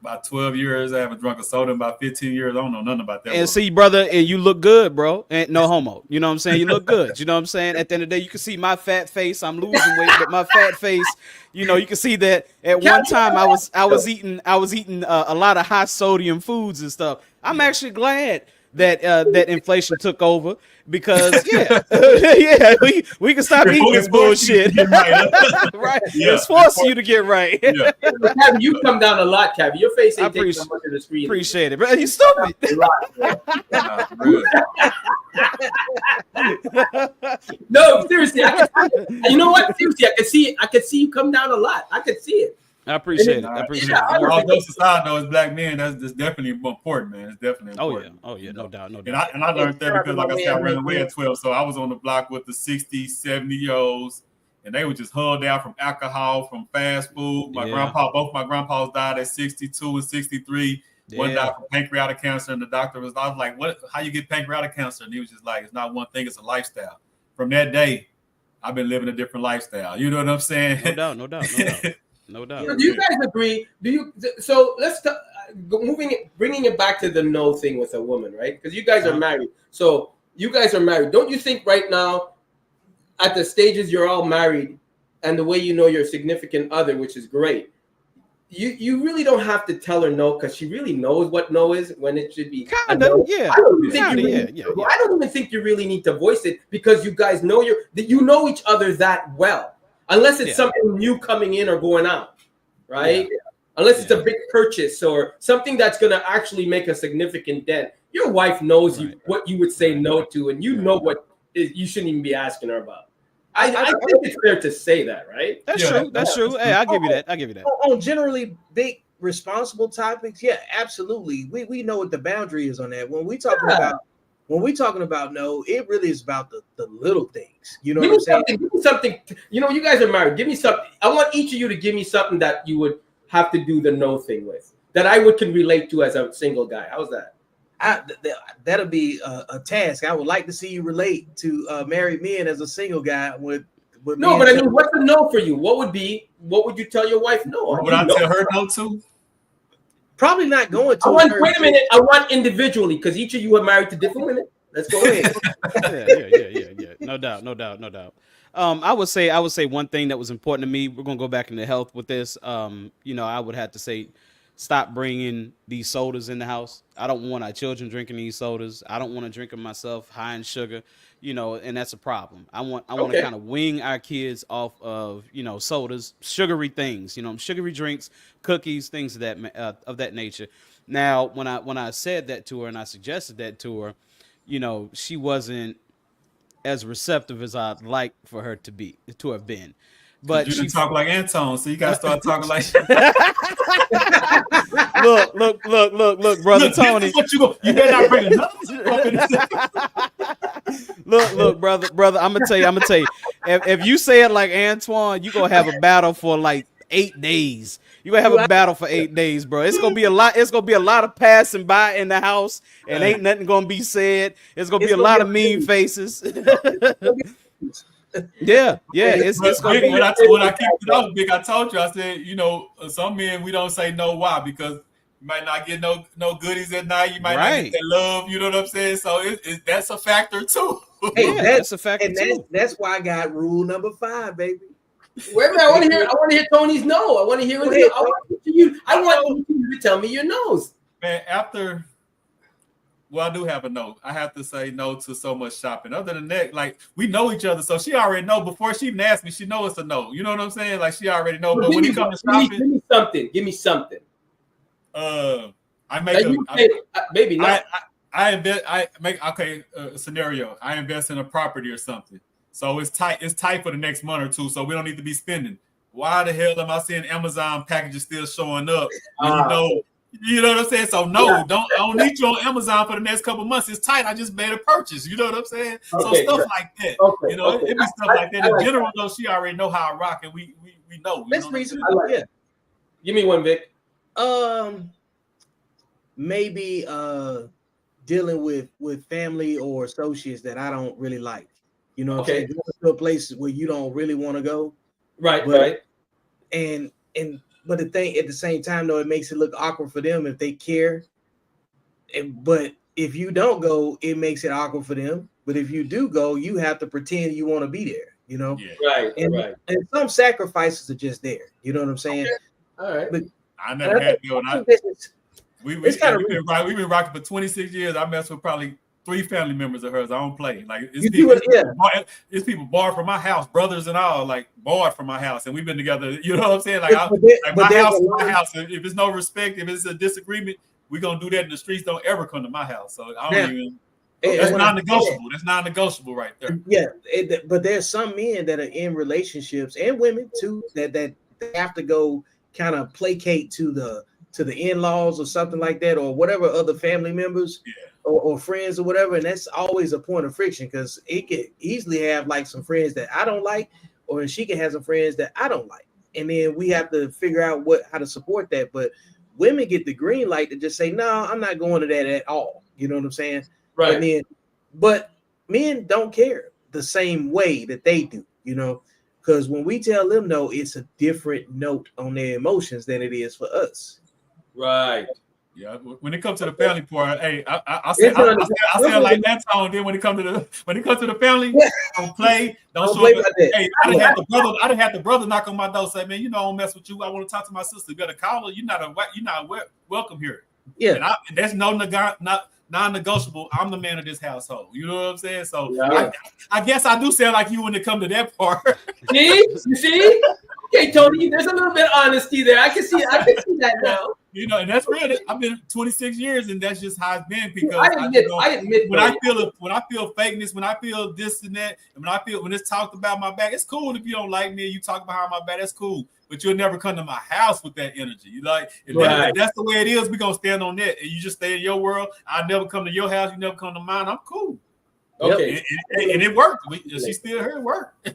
about 12 years. I haven't drunk a soda in about 15 years. I don't know nothing about that. And see, brother, and you look good, bro. And no homo. You know what I'm saying? You look good. You know what I'm saying? At the end of the day, you can see my fat face. I'm losing weight, but my fat face, you know, you can see that at one time I was eating a lot of high sodium foods and stuff. I'm actually glad that that inflation took over because yeah, we can stop eating this bullshit. Right? Yeah. It's forcing you to get right. Yeah. Cavi, you come down a lot, Cavi. Your face ain't taking so much of the screen. Appreciate it, bro. You stupid. Really. No, seriously. You know what? Seriously, I can see it. I can see you come down a lot. I can see it. I appreciate it. I appreciate it. All those aside, though, as black men, that's definitely important, man. It's definitely important. Oh yeah, no doubt, no doubt. And I learned that because, like I said, I ran away at 12, so I was on the block with the 60, 70-year-olds, and they were just huddled down from alcohol, from fast food. Both my grandpas died at 62 and 63. One died from pancreatic cancer, and the doctor I was like, "What? How you get pancreatic cancer?" And he was just like, "It's not one thing; it's a lifestyle." From that day, I've been living a different lifestyle. You know what I'm saying? No doubt. No doubt. So do you guys agree? So let's bringing it back to the no thing with a woman, right? Because you guys are married. So you guys are married. Don't you think right now, at the stages you're all married, and the way you know your significant other, which is great, you really don't have to tell her no because she really knows what no is when it should be. Kind of, yeah. I don't even think you really need to voice it because you guys know you know each other that well. Unless it's something new coming in or going out, right? Yeah. Unless it's a big purchase or something that's going to actually make a significant dent. Your wife knows what you would say no to, and you know what you shouldn't even be asking her about. I think it's fair to say that, right? That's true. That's true. Hey, I'll give you that. On generally big, responsible topics, yeah, absolutely. We know what the boundary is on that. When we talking about no, it really is about the little things. You know what I'm saying? Give me something. You know, you guys are married. Give me something. I want each of you to give me something that you would have to do the no thing with that I can relate to as a single guy. How's that? That'll be a task. I would like to see you relate to married men as a single guy with no, but I mean, what's the no for you? What would you tell your wife no? Would I tell her no to? Probably not going to. Wait a minute. I want individually because each of you are married to different women. Let's go ahead. Yeah. No doubt. I would say one thing that was important to me. We're gonna go back into health with this. You know, I would have to say, stop bringing these sodas in the house. I don't want our children drinking these sodas. I don't want to drink them myself, high in sugar. You know, and that's a problem. I want to kind of wing our kids off of, you know, sodas, sugary things, you know, sugary drinks, cookies, things of that nature. Now, when I said that to her and I suggested that to her, you know, she wasn't as receptive as I'd like for her to have been. But you talk like Anton, so you gotta start talking like. look, brother Tony. You better not bring another. Look, brother. I'm gonna tell you. If you say it like Antoine, you gonna have a battle for like 8 days. You gonna have a battle for 8 days, bro. It's gonna be a lot. It's gonna be a lot of passing by in the house, and ain't nothing gonna be said. It's gonna be a lot of mean faces. Yeah. It's gonna be. When I keep it up, Big, I told you. I said, you know, some men we don't say no. Why? Because you might not get no goodies at night. You might not get that love. You know what I'm saying? So that's a factor too. Hey, that's a factor too. That's why I got rule number 5, baby. Wait a minute, I want to hear Tony's no. I want to hear it. I want you to tell me your no's. Man, I do have a no. I have to say no to so much shopping. Other than that, like, we know each other, so she already know before she even asked me. She knows it's a no. You know what I'm saying? Like, she already know. But when it comes to shopping, give me something. I make maybe not. I make scenario. I invest in a property or something. So it's tight for the next month or two. So we don't need to be spending. Why the hell am I seeing Amazon packages still showing up? You know what I'm saying? So I don't need you on Amazon for the next couple months. It's tight. I just made a purchase. You know what I'm saying? So stuff like that. You know, it be stuff like that. In general, though, she already know how I rock, and we know. That's reasonable. Yeah. Give me one, Vic. Maybe dealing with family or associates that I don't really like. You know what I'm saying? Going to a place where you don't really want to go. Right. And but the thing at the same time though, it makes it look awkward for them if they care. But if you don't go, it makes it awkward for them. But if you do go, you have to pretend you want to be there, you know? Yeah. Right, And, right. and some sacrifices are just there. You know what I'm saying? Okay. All right. But I never had we've been rocking for 26 years. I messed with probably 3 family members of hers. I don't play. Like it's people borrowed from my house, brothers and all, like borrowed from my house, and we've been together. You know what I'm saying? Like, my house is my house. If there's no respect, if it's a disagreement, we're gonna do that in the streets. Don't ever come to my house. So I don't even. That's non-negotiable. That's non-negotiable right there. Yeah, but there's some men that are in relationships and women too that they have to go kind of placate to the in-laws or something like that, or whatever other family members or friends or whatever, and that's always a point of friction because it could easily have like some friends that I don't like, or she can have some friends that I don't like, and then we have to figure out how to support that. But women get the green light to just say, no, I'm not going to that at all. You know what I'm saying? Right. But men don't care the same way that they do, you know, because when we tell them no, it's a different note on their emotions than it is for us. Right. Yeah. When it comes to the family part, hey, I say like that tone. Then when it comes to the family, don't play, don't show up. Hey, I done had the brother knock on my door, say, man, you know, I don't mess with you. I want to talk to my sister. You better call her. You're not welcome here. Yeah. And there's no non-negotiable. I'm the man of this household. You know what I'm saying? So I guess I do sound like you when it come to that part. See? You see? Okay, Tony, there's a little bit of honesty there. I can see that now. You know, and that's real. I've been 26 years, and that's just how it's been. Because I admit when I feel fakeness, when I feel this and that, and when it's talked about my back, it's cool if you don't like me and you talk behind my back. That's cool. But you'll never come to my house with that energy. You like, if that's the way it is, we're gonna stand on that. And you just stay in your world. I never come to your house, you never come to mine. I'm cool. Okay. And it worked. She's still here, it worked.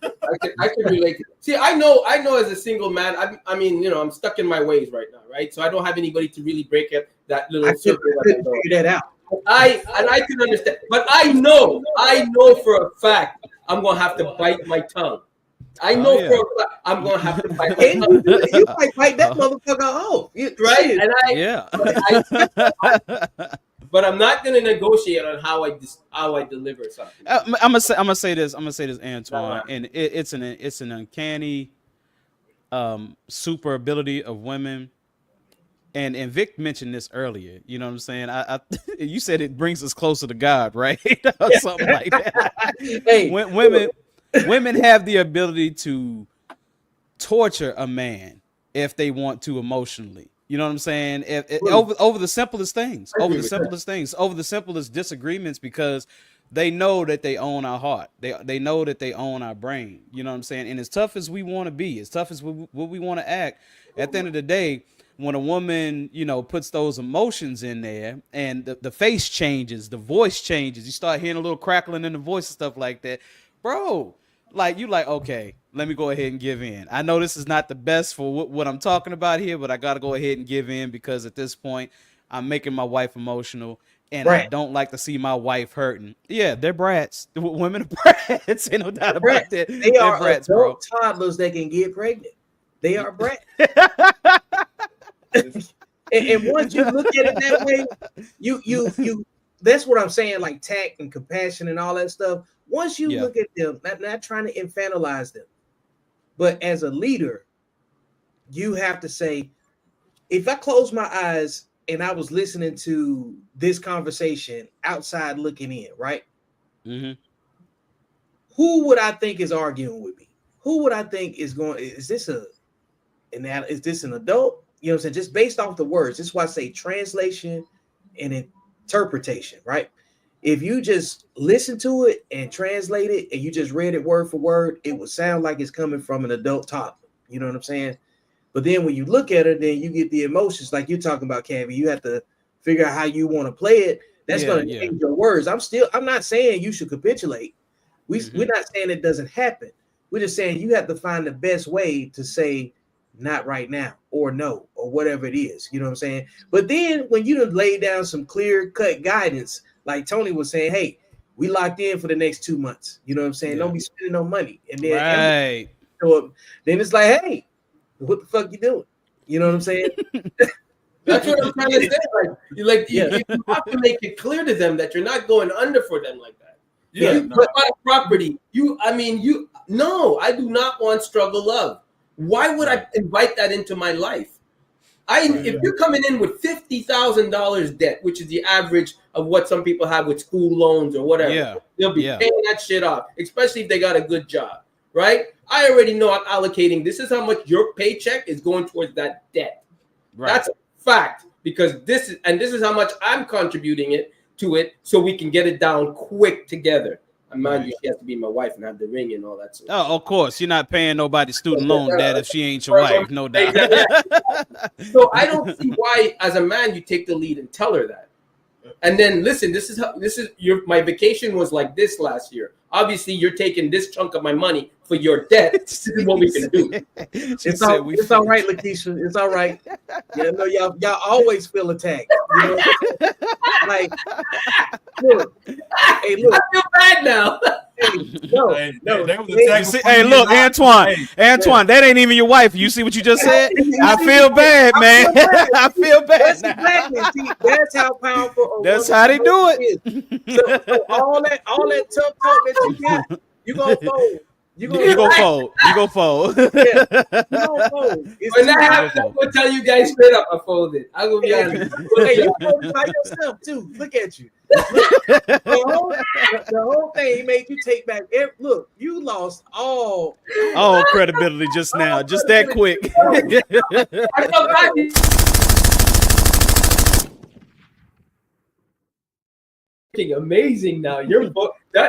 I can relate. See, I know as a single man, I mean, you know, I'm stuck in my ways right now, right? So I don't have anybody to really break up that little circle. Figure that out. I can understand, but I know for a fact I'm gonna have to bite my tongue. I know for a fact I'm gonna have to bite my tongue. You might bite that motherfucker off, right? And but I'm not gonna negotiate on how I deliver something. I'm gonna say this, Antoine, and it's an uncanny super ability of women. And Vic mentioned this earlier. You know what I'm saying? You said it brings us closer to God, right? Or something like that. Hey, women have the ability to torture a man if they want to emotionally. You know what I'm saying? Over the simplest things, over the simplest disagreements, because they know that they own our heart. They know that they own our brain. You know what I'm saying? And as tough as we want to be, as tough as what we want to act, at the end of the day, when a woman, you know, puts those emotions in there and the face changes, the voice changes, you start hearing a little crackling in the voice and stuff like that, bro. Like, you like, okay, let me go ahead and give in. I know this is not the best for what I'm talking about here, but I got to go ahead and give in because at this point, I'm making my wife emotional, and I don't like to see my wife hurting. Yeah, they're brats. Women are brats. Ain't no doubt about that. They are brats, bro. Toddlers that can get pregnant. They are brats. and once you look at it that way, you that's what I'm saying, like tact and compassion and all that stuff. Once you look at them, not trying to infantilize them, but as a leader, you have to say, if I close my eyes and I was listening to this conversation outside looking in, right? Mm-hmm. Who would I think is arguing with me? Who would I think is going? Is this an adult? You know what I'm saying? Just based off the words. This is why I say translation and interpretation, right? If you just listen to it and translate it and you just read it word for word, it would sound like it's coming from an adult toddler. You know what I'm saying? But then when you look at it, then you get the emotions like you're talking about, Cavi. You have to figure out how you want to play it. That's going to change your words. I'm not saying you should capitulate. We're not saying it doesn't happen. We're just saying you have to find the best way to say not right now or no or whatever it is. You know what I'm saying? But then when you lay down some clear cut guidance, like Tony was saying, hey, we locked in for the next 2 months. You know what I'm saying? Don't be spending no money. And then then it's like, hey, what the fuck you doing? You know what I'm saying? That's what I'm trying to say. You have to make it clear to them that you're not going under for them like that. Yeah, you put my property. No, I do not want struggle love. Why would I invite that into my life? If you're coming in with $50,000 debt, which is the average of what some people have with school loans or whatever, they'll be paying that shit off, especially if they got a good job, right? I already know I'm allocating. This is how much your paycheck is going towards that debt. Right. That's a fact, because this is how much I'm contributing to it, so we can get it down quick together. And mind you, she has to be my wife and have the ring and all that. Oh, of course, you're not paying nobody's student loan debt if she ain't your wife, no doubt. So I don't see why, as a man, you take the lead and tell her that. And then listen, my vacation was like this last year. Obviously, you're taking this chunk of my money for your debt. This is what we can do. It's all right, Lakeisha. It's all right. Yeah, no, y'all always feel attacked. You know? Like, look, hey, look. I feel bad now. Hey, look, Antoine, that ain't even your wife. You see what you just said? I feel bad, man. I feel bad. See, that's how powerful. That's how they do it. So all that tough talk that you got, you gonna fold. You go fold. Yeah, you gonna fold. When that happens, I'm gonna tell you guys straight up, I folded. I'm gonna be honest. Hey, you folded by yourself too. Look at you. The whole thing made you take back. Look, you lost all credibility just now, just that quick. I felt bad. Amazing now.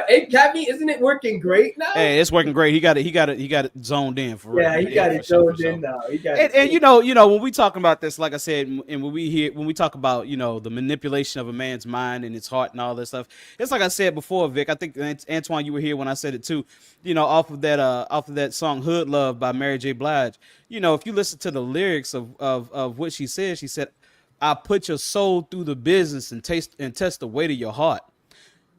Hey, Cappy, isn't it working great now? Hey, it's working great. He got it zoned in for real. Yeah, he got it zoned in now. And you know, when we talking about this, like I said, and when we talk about, the manipulation of a man's mind and his heart and all this stuff, it's like I said before, Vic. I think Antoine, you were here when I said it too. Off of that song "Hood Love" by Mary J. Blige. If you listen to the lyrics of what she said, I put your soul through the business and test the weight of your heart.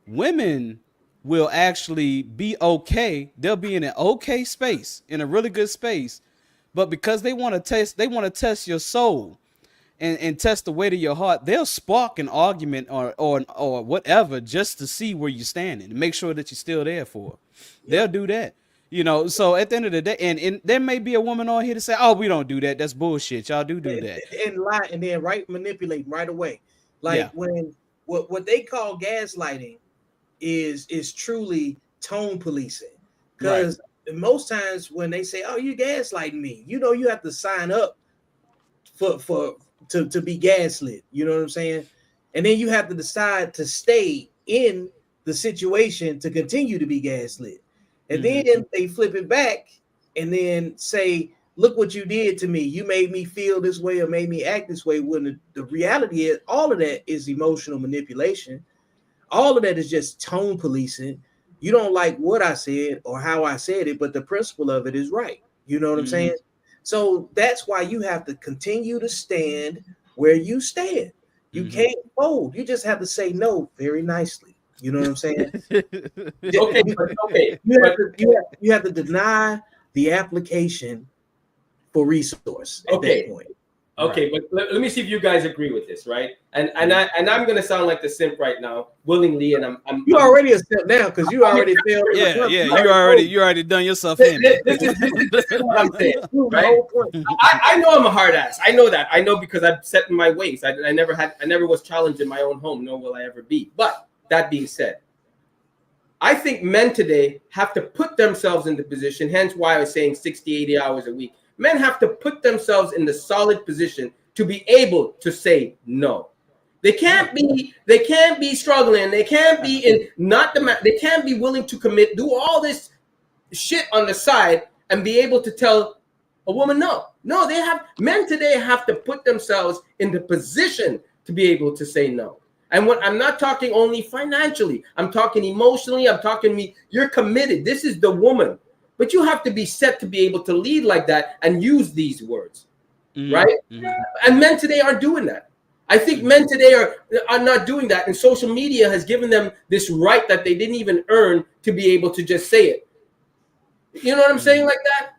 Women will actually be okay. They'll be in an okay space, in a really good space, but because they want to test your soul and test the weight of your heart, they'll spark an argument or whatever just to see where you're standing and make sure that you're still there for her. They'll do that. So at the end of the day, and there may be a woman on here to say, "Oh, we don't do that. That's bullshit. Y'all do that." And lie, and then manipulate right away. Like when what they call gaslighting is truly tone policing. Because most times when they say, "Oh, you gaslighting me," you have to sign up to be gaslit. You know what I'm saying? And then you have to decide to stay in the situation to continue to be gaslit. And then they flip it back and then say, "Look what you did to me. You made me feel this way or made me act this way." When the reality is, all of that is emotional manipulation. All of that is just tone policing. You don't like what I said or how I said it, but the principle of it is right. You know what I'm saying? So that's why you have to continue to stand where you stand. You can't fold. You just have to say no very nicely. You know what I'm saying? Okay. You have to deny the application for resource at that point. Okay, but let me see if you guys agree with this, right? And I'm gonna sound like the simp right now, willingly, and I'm already a simp now because you already failed. You already done yourself in. This is what I'm saying, right? I know I'm a hard ass. I know that. I know because I've set in my ways. I never was challenged in my own home, nor will I ever be. But that being said, I think men today have to put themselves in the position, hence why I was saying 60, 80 hours a week. Men have to put themselves in the solid position to be able to say no. They can't be struggling. They can't be they can't be willing to commit, do all this shit on the side and be able to tell a woman no. No, men today have to put themselves in the position to be able to say no. And what I'm not talking only financially, I'm talking emotionally, you're committed. This is the woman. But you have to be set to be able to lead like that and use these words, right? And men today aren't doing that. I think men today are not doing that. And social media has given them this right that they didn't even earn to be able to just say it. You know what I'm saying like that?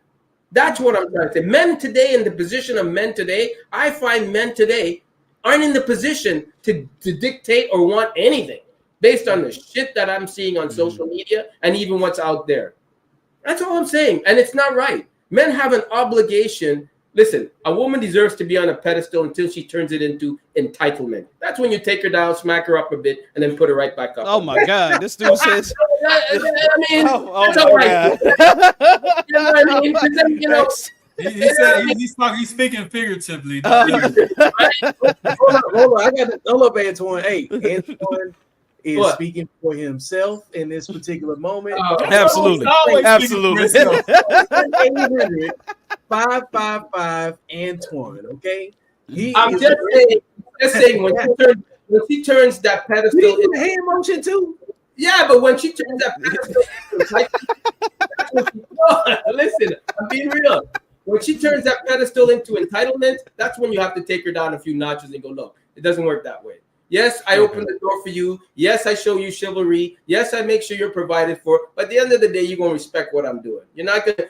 That's what I'm trying to say. Men today, in the position of men today, I find men today aren't in the position to dictate or want anything based on the shit that I'm seeing on social media and even what's out there. That's all I'm saying. And it's not right. Men have an obligation. Listen, a woman deserves to be on a pedestal until she turns it into entitlement. That's when you take her down, smack her up a bit, and then put her right back up. Oh my God, this dude says. I mean, Oh that's my all right. God. You know what I mean? 'Cause then, you know, He said he's speaking figuratively. Hold on. Hold up, Antoine. Hey, Antoine is What? speaking for himself in this particular moment. Absolutely. Always Absolutely. speaking for himself. 555 Antoine. Okay, I'm just saying when she turns that pedestal, you do the hand motion too. yeah, but when she turns that pedestal, listen, I'm being real. When she turns that pedestal into entitlement, that's when you have to take her down a few notches and go, look, it doesn't work that way. Yes, I open the door for you. Yes, I show you chivalry. Yes, I make sure you're provided for. But at the end of the day, you're gonna respect what I'm doing. You're not gonna.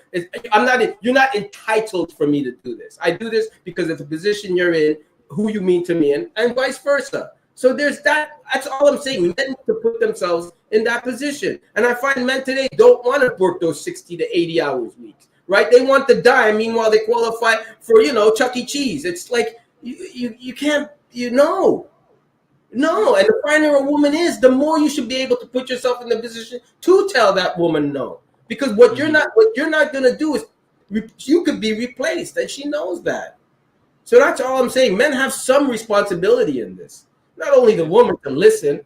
You're not entitled for me to do this. I do this because it's a position you're in, who you mean to me, and vice versa. So there's that. That's all I'm saying. Men need to put themselves in that position, and I find men today don't want to work those 60 to 80 hours weeks. Right? They want to die. Meanwhile, they qualify for Chuck E. Cheese. It's like you can't. No, and the finer a woman is, the more you should be able to put yourself in the position to tell that woman no. Because what you're not going to do is you could be replaced, and she knows that. So that's all I'm saying. Men have some responsibility in this. Not only the woman to listen.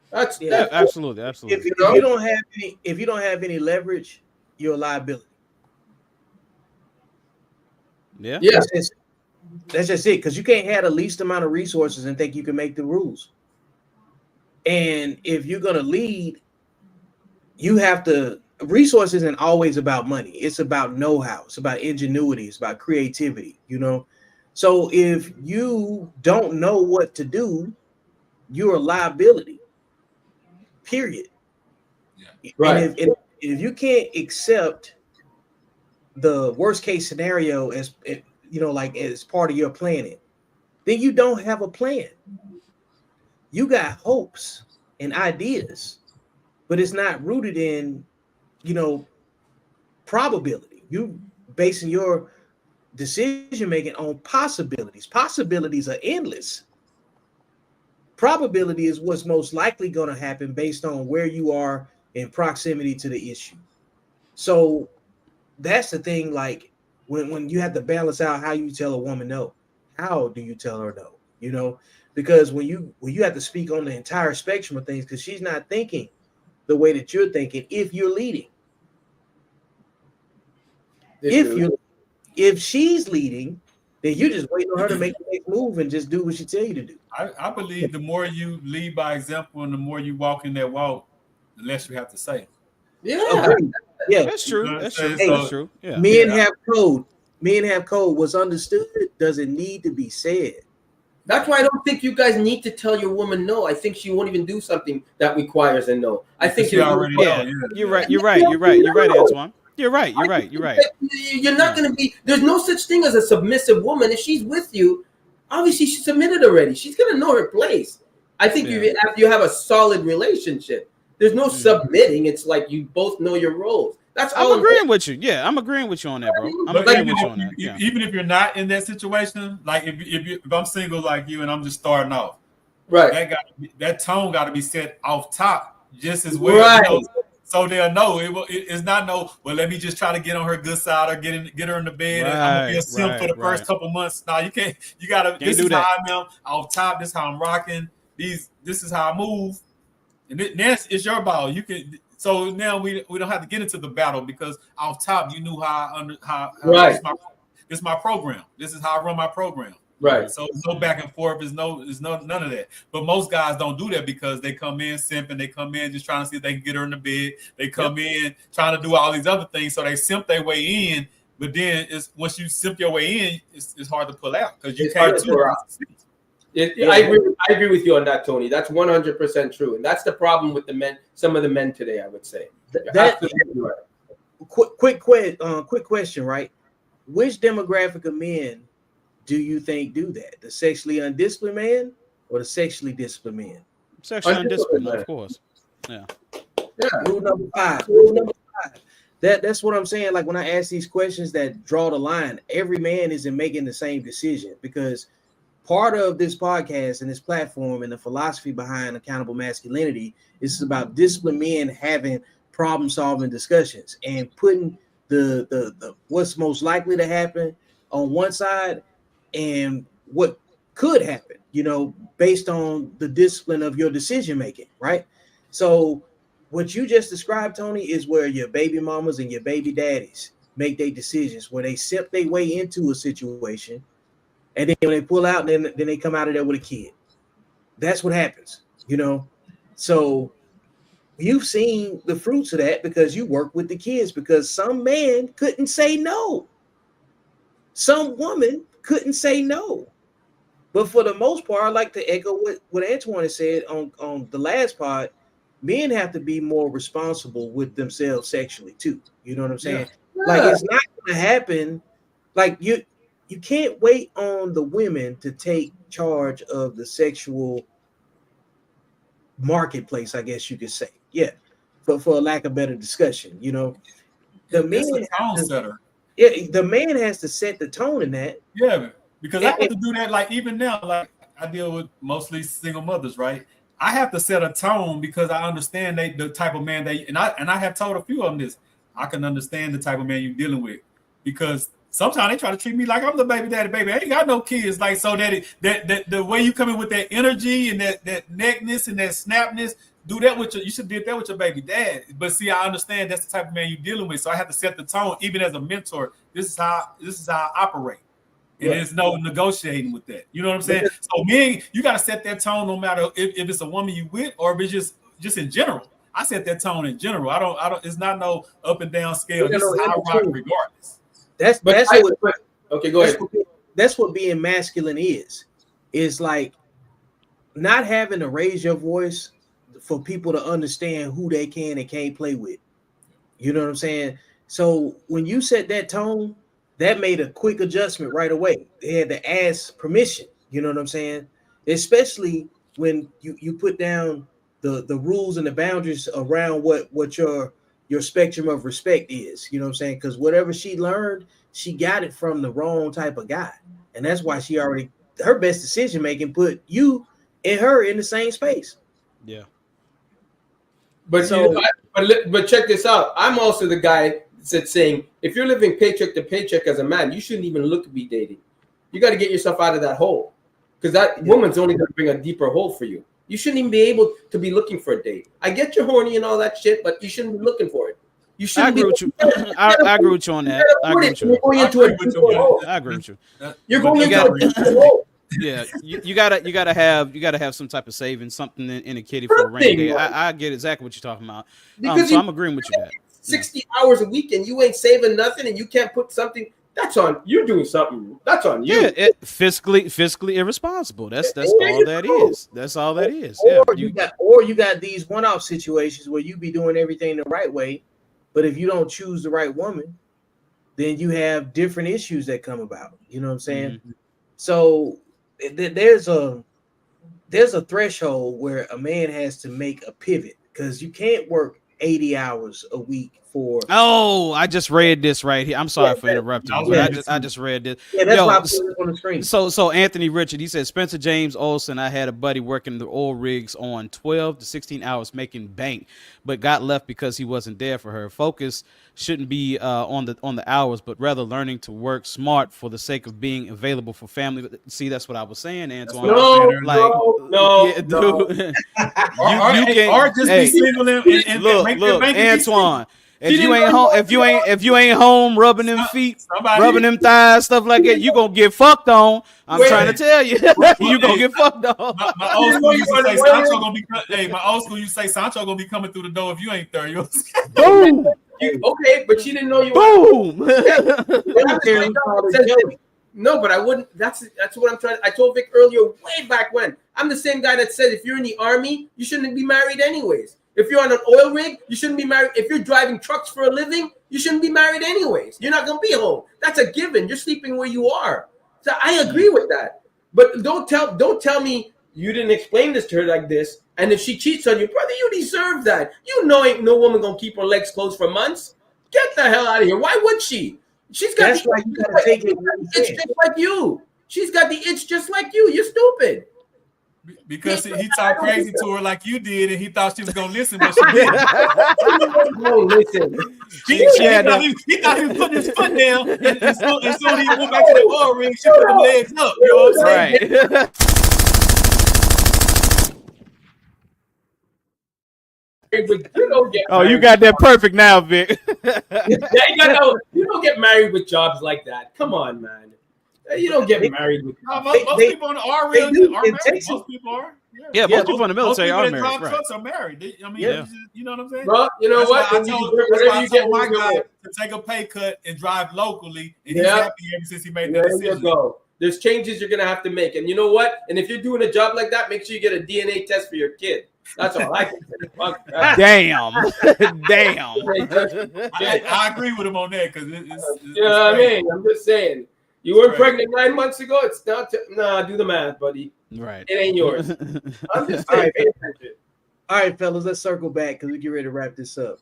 That's absolutely. If you don't have any leverage, you're a liability. Yeah. That's just it, because you can't have the least amount of resources and think you can make the rules. And if you're going to lead, you have to. Resources isn't always about money. It's about know-how. It's about ingenuity. It's about creativity. So if you don't know what to do, you're a liability. Period. Yeah. Right. And if you can't accept the worst case scenario as as part of your planning, then you don't have a plan. You got hopes and ideas, but it's not rooted in, probability. You basing your decision making on possibilities. Possibilities are endless. Probability is what's most likely going to happen based on where you are in proximity to the issue. So that's the thing, like when you have to balance out how you tell a woman no. How do you tell her no? Because when you have to speak on the entire spectrum of things, because she's not thinking the way that you're thinking if you're leading. If she's leading, then you're just waiting on her to make the next move and just do what she tell you to do. I believe the more you lead by example and the more you walk in that walk, the less you have to say. Yeah. Yeah, that's true. That's true. Hey, that's true. Yeah. Men have code. Men have code. What's understood doesn't need to be said. That's why I don't think you guys need to tell your woman no. I think she won't even do something that requires a no. I think you already know. Yeah. You're right, Antoine. You're right. You're not going to be. There's no such thing as a submissive woman. If she's with you, obviously she's submitted already. She's going to know her place. I think you have a solid relationship. There's no submitting. It's like you both know your roles. That's all. I'm agreeing with you. Yeah, I'm agreeing with you on that, bro. I'm agreeing with you on that. Yeah. Even if you're not in that situation, like if I'm single like you and I'm just starting off, right? That tone got to be set off top just as well. Right. So they'll know it's not no. Well, let me just try to get on her good side or get her in the bed. And I'm gonna be a simp for the first couple months. No, you can't. You gotta. This is how I am off top. This is how I'm rocking. This is how I move. And this is your ball. You can. So now we don't have to get into the battle because off top you knew how right. This is my program. This is how I run my program. Right. So there's no back and forth. There's none of that. But most guys don't do that because they come in simping. They come in just trying to see if they can get her in the bed. They come in trying to do all these other things. So they simp their way in. But then once you simp your way in, it's hard to pull out because you can't do it. I agree with you on that, Tony. That's 100% true, and that's the problem with the men. Some of the men today, I would say. quick question, right? Which demographic of men do you think do that? The sexually undisciplined man or the sexually disciplined man? Sexually undisciplined, of course. Yeah. Rule number 5. Rule number 5. That's what I'm saying. Like when I ask these questions that draw the line, every man isn't making the same decision, because part of this podcast and this platform and the philosophy behind accountable masculinity is about disciplined men having problem-solving discussions and putting the what's most likely to happen on one side and what could happen, based on the discipline of your decision making, right? So what you just described, Tony, is where your baby mamas and your baby daddies make their decisions, where they sip their way into a situation, and then when they pull out, then they come out of there with a kid. That's what happens, So you've seen the fruits of that because you work with the kids, because some man couldn't say no. Some woman couldn't say no. But for the most part, I like to echo what Antoine said on the last pod. Men have to be more responsible with themselves sexually too. You know what I'm saying? Yeah. Like it's not going to happen. Like you can't wait on the women to take charge of the sexual marketplace, I guess you could say. Yeah, for a lack of better discussion, the man has to set the tone in that. Yeah, because I have to do that. Like even now, like I deal with mostly single mothers, right? I have to set a tone because I understand the type of man and I have told a few of them this. I can understand the type of man you're dealing with, because sometimes they try to treat me like I'm the baby daddy. Baby, I ain't got no kids. Like, so that the way you come in with that energy and that neckness and that snapness, do that with you should do that with your baby dad. But see, I understand that's the type of man you're dealing with. So I have to set the tone, even as a mentor. This is how I operate. And there's no negotiating with that. You know what I'm saying? So men, you got to set that tone no matter if it's a woman you with or if it's just in general. I set that tone in general. I don't. It's not no up and down scale. This is how I rock regardless. Okay, go ahead. That's what being masculine is. It's like not having to raise your voice for people to understand who they can and can't play with. You know what I'm saying? So when you set that tone, that made a quick adjustment right away. They had to ask permission. You know what I'm saying? Especially when you put down the rules and the boundaries around what your spectrum of respect is. You know what I'm saying? Because whatever she learned, she got it from the wrong type of guy. And that's why her best decision making put you and her in the same space. Yeah. But but check this out. I'm also the guy that's saying, if you're living paycheck to paycheck as a man, you shouldn't even look to be dating. You got to get yourself out of that hole, because that woman's only going to bring a deeper hole for you. You shouldn't even be able to be looking for a date. I get you're horny and all that shit, but you shouldn't be looking for it. You shouldn't. I agree with you. I agree with you on that. I agree with you. You're going into a deeper hole. I agree with you. You're going into a deeper hole. Yeah, you gotta have some type of savings, something in a kitty for a rainy day. I get exactly what you're talking about. So I'm agreeing with you. That 60 hours a week and you ain't saving nothing, and you can't put something. That's on you're doing something. That's on you. Yeah, fiscally irresponsible. That's all that is. That's all that is. Or you got these one-off situations where you be doing everything the right way, but if you don't choose the right woman, then you have different issues that come about. You know what I'm saying? Mm-hmm. So there's a threshold where a man has to make a pivot, because you can't work 80 hours a week for. Oh, I just read this right here. I'm sorry for interrupting. I just read this. Yeah, that's why I put it on the screen. So Anthony Richard, he said, Spencer James Olsen, I had a buddy working the oil rigs on 12 to 16 hours making bank, but got left because he wasn't there for her. Focus shouldn't be on the hours, but rather learning to work smart for the sake of being available for family. See, that's what I was saying, Antoine. No. Yeah, dude. or just be single and look, Antoine. If you ain't home rubbing them feet, rubbing them thighs, stuff like that, you gonna get fucked on. I'm trying to tell you, you gonna get fucked on. My old school used to say Sancho gonna be. Hey, my old school used to say Sancho gonna be coming through the door if you ain't there. Boom. Okay, but she didn't know you. Boom. No, but I wouldn't. That's what I'm trying. I told Vic earlier, way back when. I'm the same guy that said if you're in the army, you shouldn't be married anyways. If you're on an oil rig, you shouldn't be married. If you're driving trucks for a living, you shouldn't be married anyways. You're not going to be home. That's a given. You're sleeping where you are. So I agree with that. But don't tell me you didn't explain this to her like this. And if she cheats on you, brother, you deserve that. You know ain't no woman going to keep her legs closed for months. Get the hell out of here. Why would she? She's got That's why you gotta take it. It's just like you. She's got the itch just like you. You're stupid. Because he talked crazy to her like you did, and he thought she was gonna listen, but she didn't. No, listen. He thought he was putting his foot down, and so he went back to the oil ring. She put the legs up. You know what I'm saying? Right. Oh, you got that perfect now, Vic. You don't get married with jobs like that. Come on, man. You don't get married with. Most people on the R ring are married. Most people are. Yeah, most people in the military are married. Most trucks are married. You know what I'm saying? Well, you know what? I told my guy to take a pay cut and drive locally, and he's happy ever since he made that decision. There you go. There's changes you're gonna have to make, and you know what? And if you're doing a job like that, make sure you get a DNA test for your kid. That's all I can say. Damn. I agree with him on that because it's you know what I mean? I'm just saying. You weren't pregnant 9 months ago. It's not. Do the math, buddy. Right. It ain't yours. I'm just saying. All right, fellas, let's circle back because we get ready to wrap this up.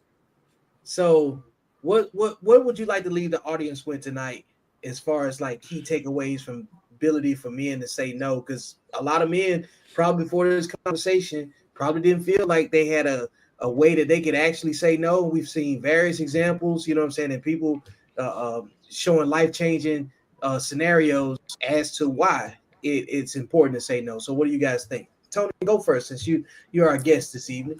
So, what would you like to leave the audience with tonight, as far as like key takeaways from ability for men to say no? Because a lot of men probably before this conversation probably didn't feel like they had a way that they could actually say no. We've seen various examples, you know what I'm saying, and people showing life-changing scenarios as to why it's important to say no. So what do you guys think? Tony, go first since you're our guest this evening.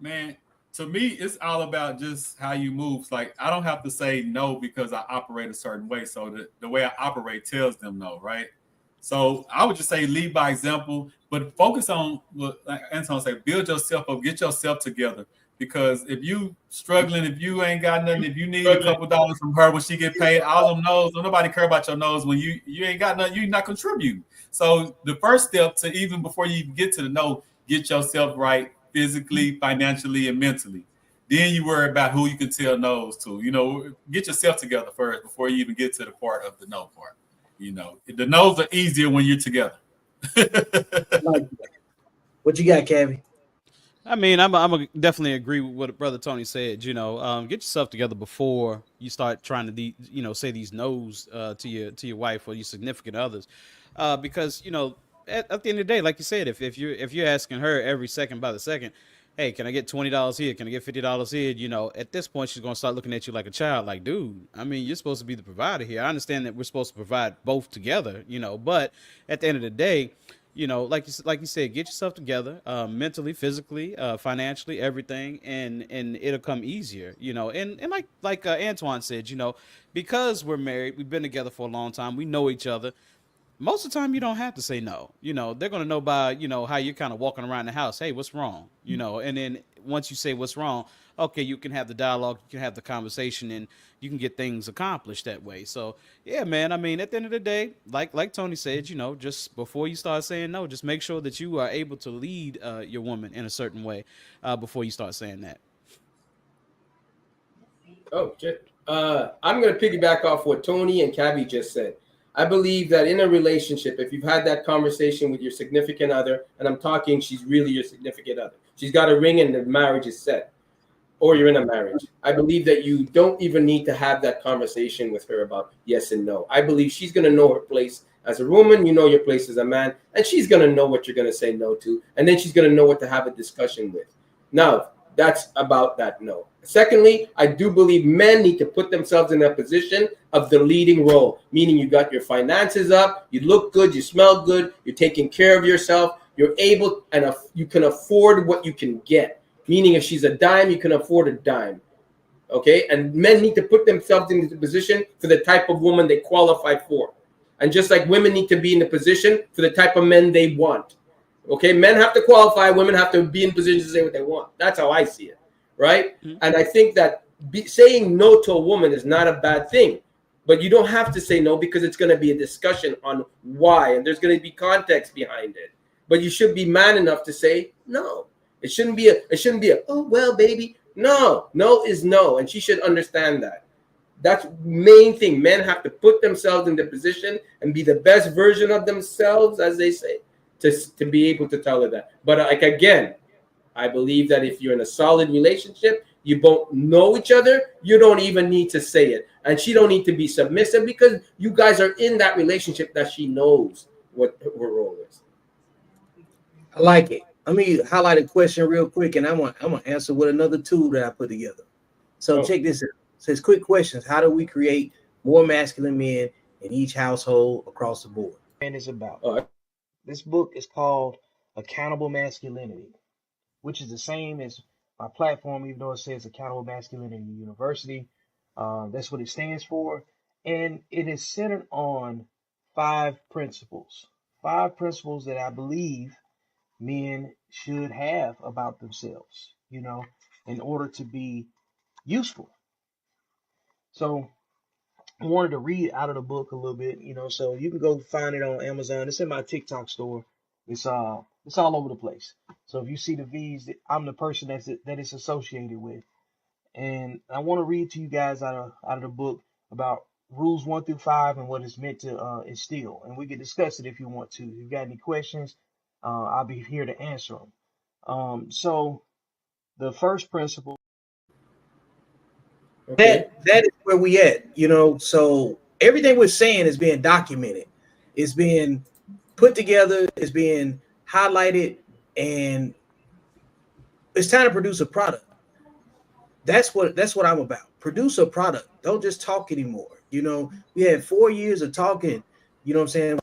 Man, to me, it's all about just how you move. Like, I don't have to say no because I operate a certain way. So the way I operate tells them no, right? So I would just say lead by example, but focus on what like Anton said, build yourself up, get yourself together. Because if you struggling, if you ain't got nothing, if you need a couple dollars from her when she get paid, all them knows, don't nobody care about your nose when you ain't got nothing, you're not contributing. So the first step to even before you even get to the no, get yourself right physically, financially, and mentally. Then you worry about who you can tell no's to. You know, get yourself together first before you even get to the part of the no part. You know, the no's are easier when you're together. What you got, Cavi? I mean, I'm definitely agree with what Brother Tony said. You know, get yourself together before you start trying to, say these no's to your wife or your significant others, because at the end of the day, like you said, if you're asking her every second by the second, hey, can I get $20 here? Can I get $50 here? At this point, she's gonna start looking at you like a child. Like, dude, I mean, you're supposed to be the provider here. I understand that we're supposed to provide both together, but at the end of the day, like you said, get yourself together, mentally, physically, financially, everything, and it'll come easier, and like Antoine said, because we're married, we've been together for a long time, we know each other. Most of the time, you don't have to say no. They're going to know by, how you're kind of walking around the house. Hey, what's wrong? And then once you say what's wrong, okay, you can have the dialogue, you can have the conversation, and you can get things accomplished that way. So, yeah, man, I mean, at the end of the day, like Tony said, just before you start saying no, just make sure that you are able to lead your woman in a certain way before you start saying that. Oh, shit. I'm going to piggyback off what Tony and Cavi just said. I believe that in a relationship, if you've had that conversation with your significant other, and I'm talking, she's really your significant other. She's got a ring and the marriage is set, or you're in a marriage. I believe that you don't even need to have that conversation with her about yes and no. I believe she's going to know her place as a woman. You know your place as a man, and she's going to know what you're going to say no to, and then she's going to know what to have a discussion with. Now, that's about that no. Secondly, I do believe men need to put themselves in a position of the leading role, meaning you got your finances up, you look good, you smell good, you're taking care of yourself, you're able, and you can afford what you can get. Meaning if she's a dime, you can afford a dime. Okay? And men need to put themselves in the position for the type of woman they qualify for. And just like women need to be in the position for the type of men they want. Okay? Men have to qualify, women have to be in position to say what they want. That's how I see it. Right? Mm-hmm. And I think that saying no to a woman is not a bad thing. But you don't have to say no because it's going to be a discussion on why. And there's going to be context behind it. But you should be man enough to say no. It shouldn't be a oh well, baby. No is no, and she should understand that. That's main thing. Men have to put themselves in the position and be the best version of themselves, as they say, to be able to tell her that. But like again, I believe that if you're in a solid relationship, you both know each other, you don't even need to say it. And she don't need to be submissive because you guys are in that relationship that she knows what her role is. I like it. Let me highlight a question real quick, and I'm gonna answer with another tool that I put together. So check this out. It says quick questions. How do we create more masculine men in each household across the board? And it's about. All right. This book is called Accountable Masculinity, which is the same as my platform, even though it says Accountable Masculinity University. That's what it stands for. And it is centered on 5 principles. 5 principles that I believe men should have about themselves, in order to be useful. So I wanted to read out of the book a little bit, so you can go find it on Amazon. It's in my TikTok store. It's all over the place. So if you see the V's, I'm the person that it's associated with. And I want to read to you guys out of the book about rules 1 through 5 and what it's meant to instill. And we can discuss it if you want to. If you've got any questions, I'll be here to answer them. So the first principle. Okay. That is where we at, so everything we're saying is being documented, it's being put together, it's being highlighted, and it's time to produce a product. That's what I'm about. Produce a product. Don't just talk anymore. We had 4 years of talking, what I'm saying,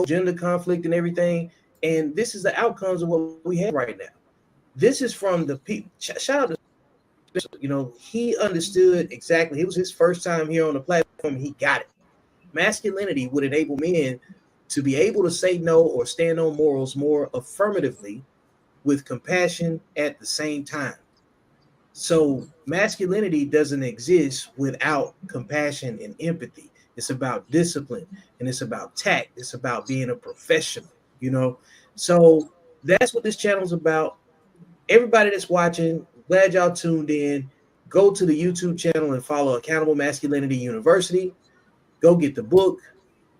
gender conflict and everything, and this is the outcomes of what we have right now. This is from the people. Shout out to he understood exactly. It was his first time here on the platform. He got it. Masculinity would enable men to be able to say no or stand on morals more affirmatively with compassion at the same time. So masculinity doesn't exist without compassion and empathy. It's about discipline and it's about tact. It's about being a professional, So that's what this channel is about. Everybody that's watching, glad y'all tuned in. Go to the YouTube channel and follow Accountable Masculinity University. Go get the book.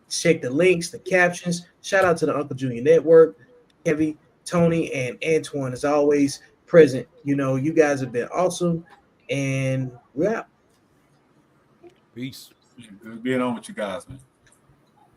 Check the links, the captions. Shout out to the Uncle Junior Network. Heavy, Tony, and Antoine is always present. You guys have been awesome. And we're out. Peace. Good being on with you guys, man.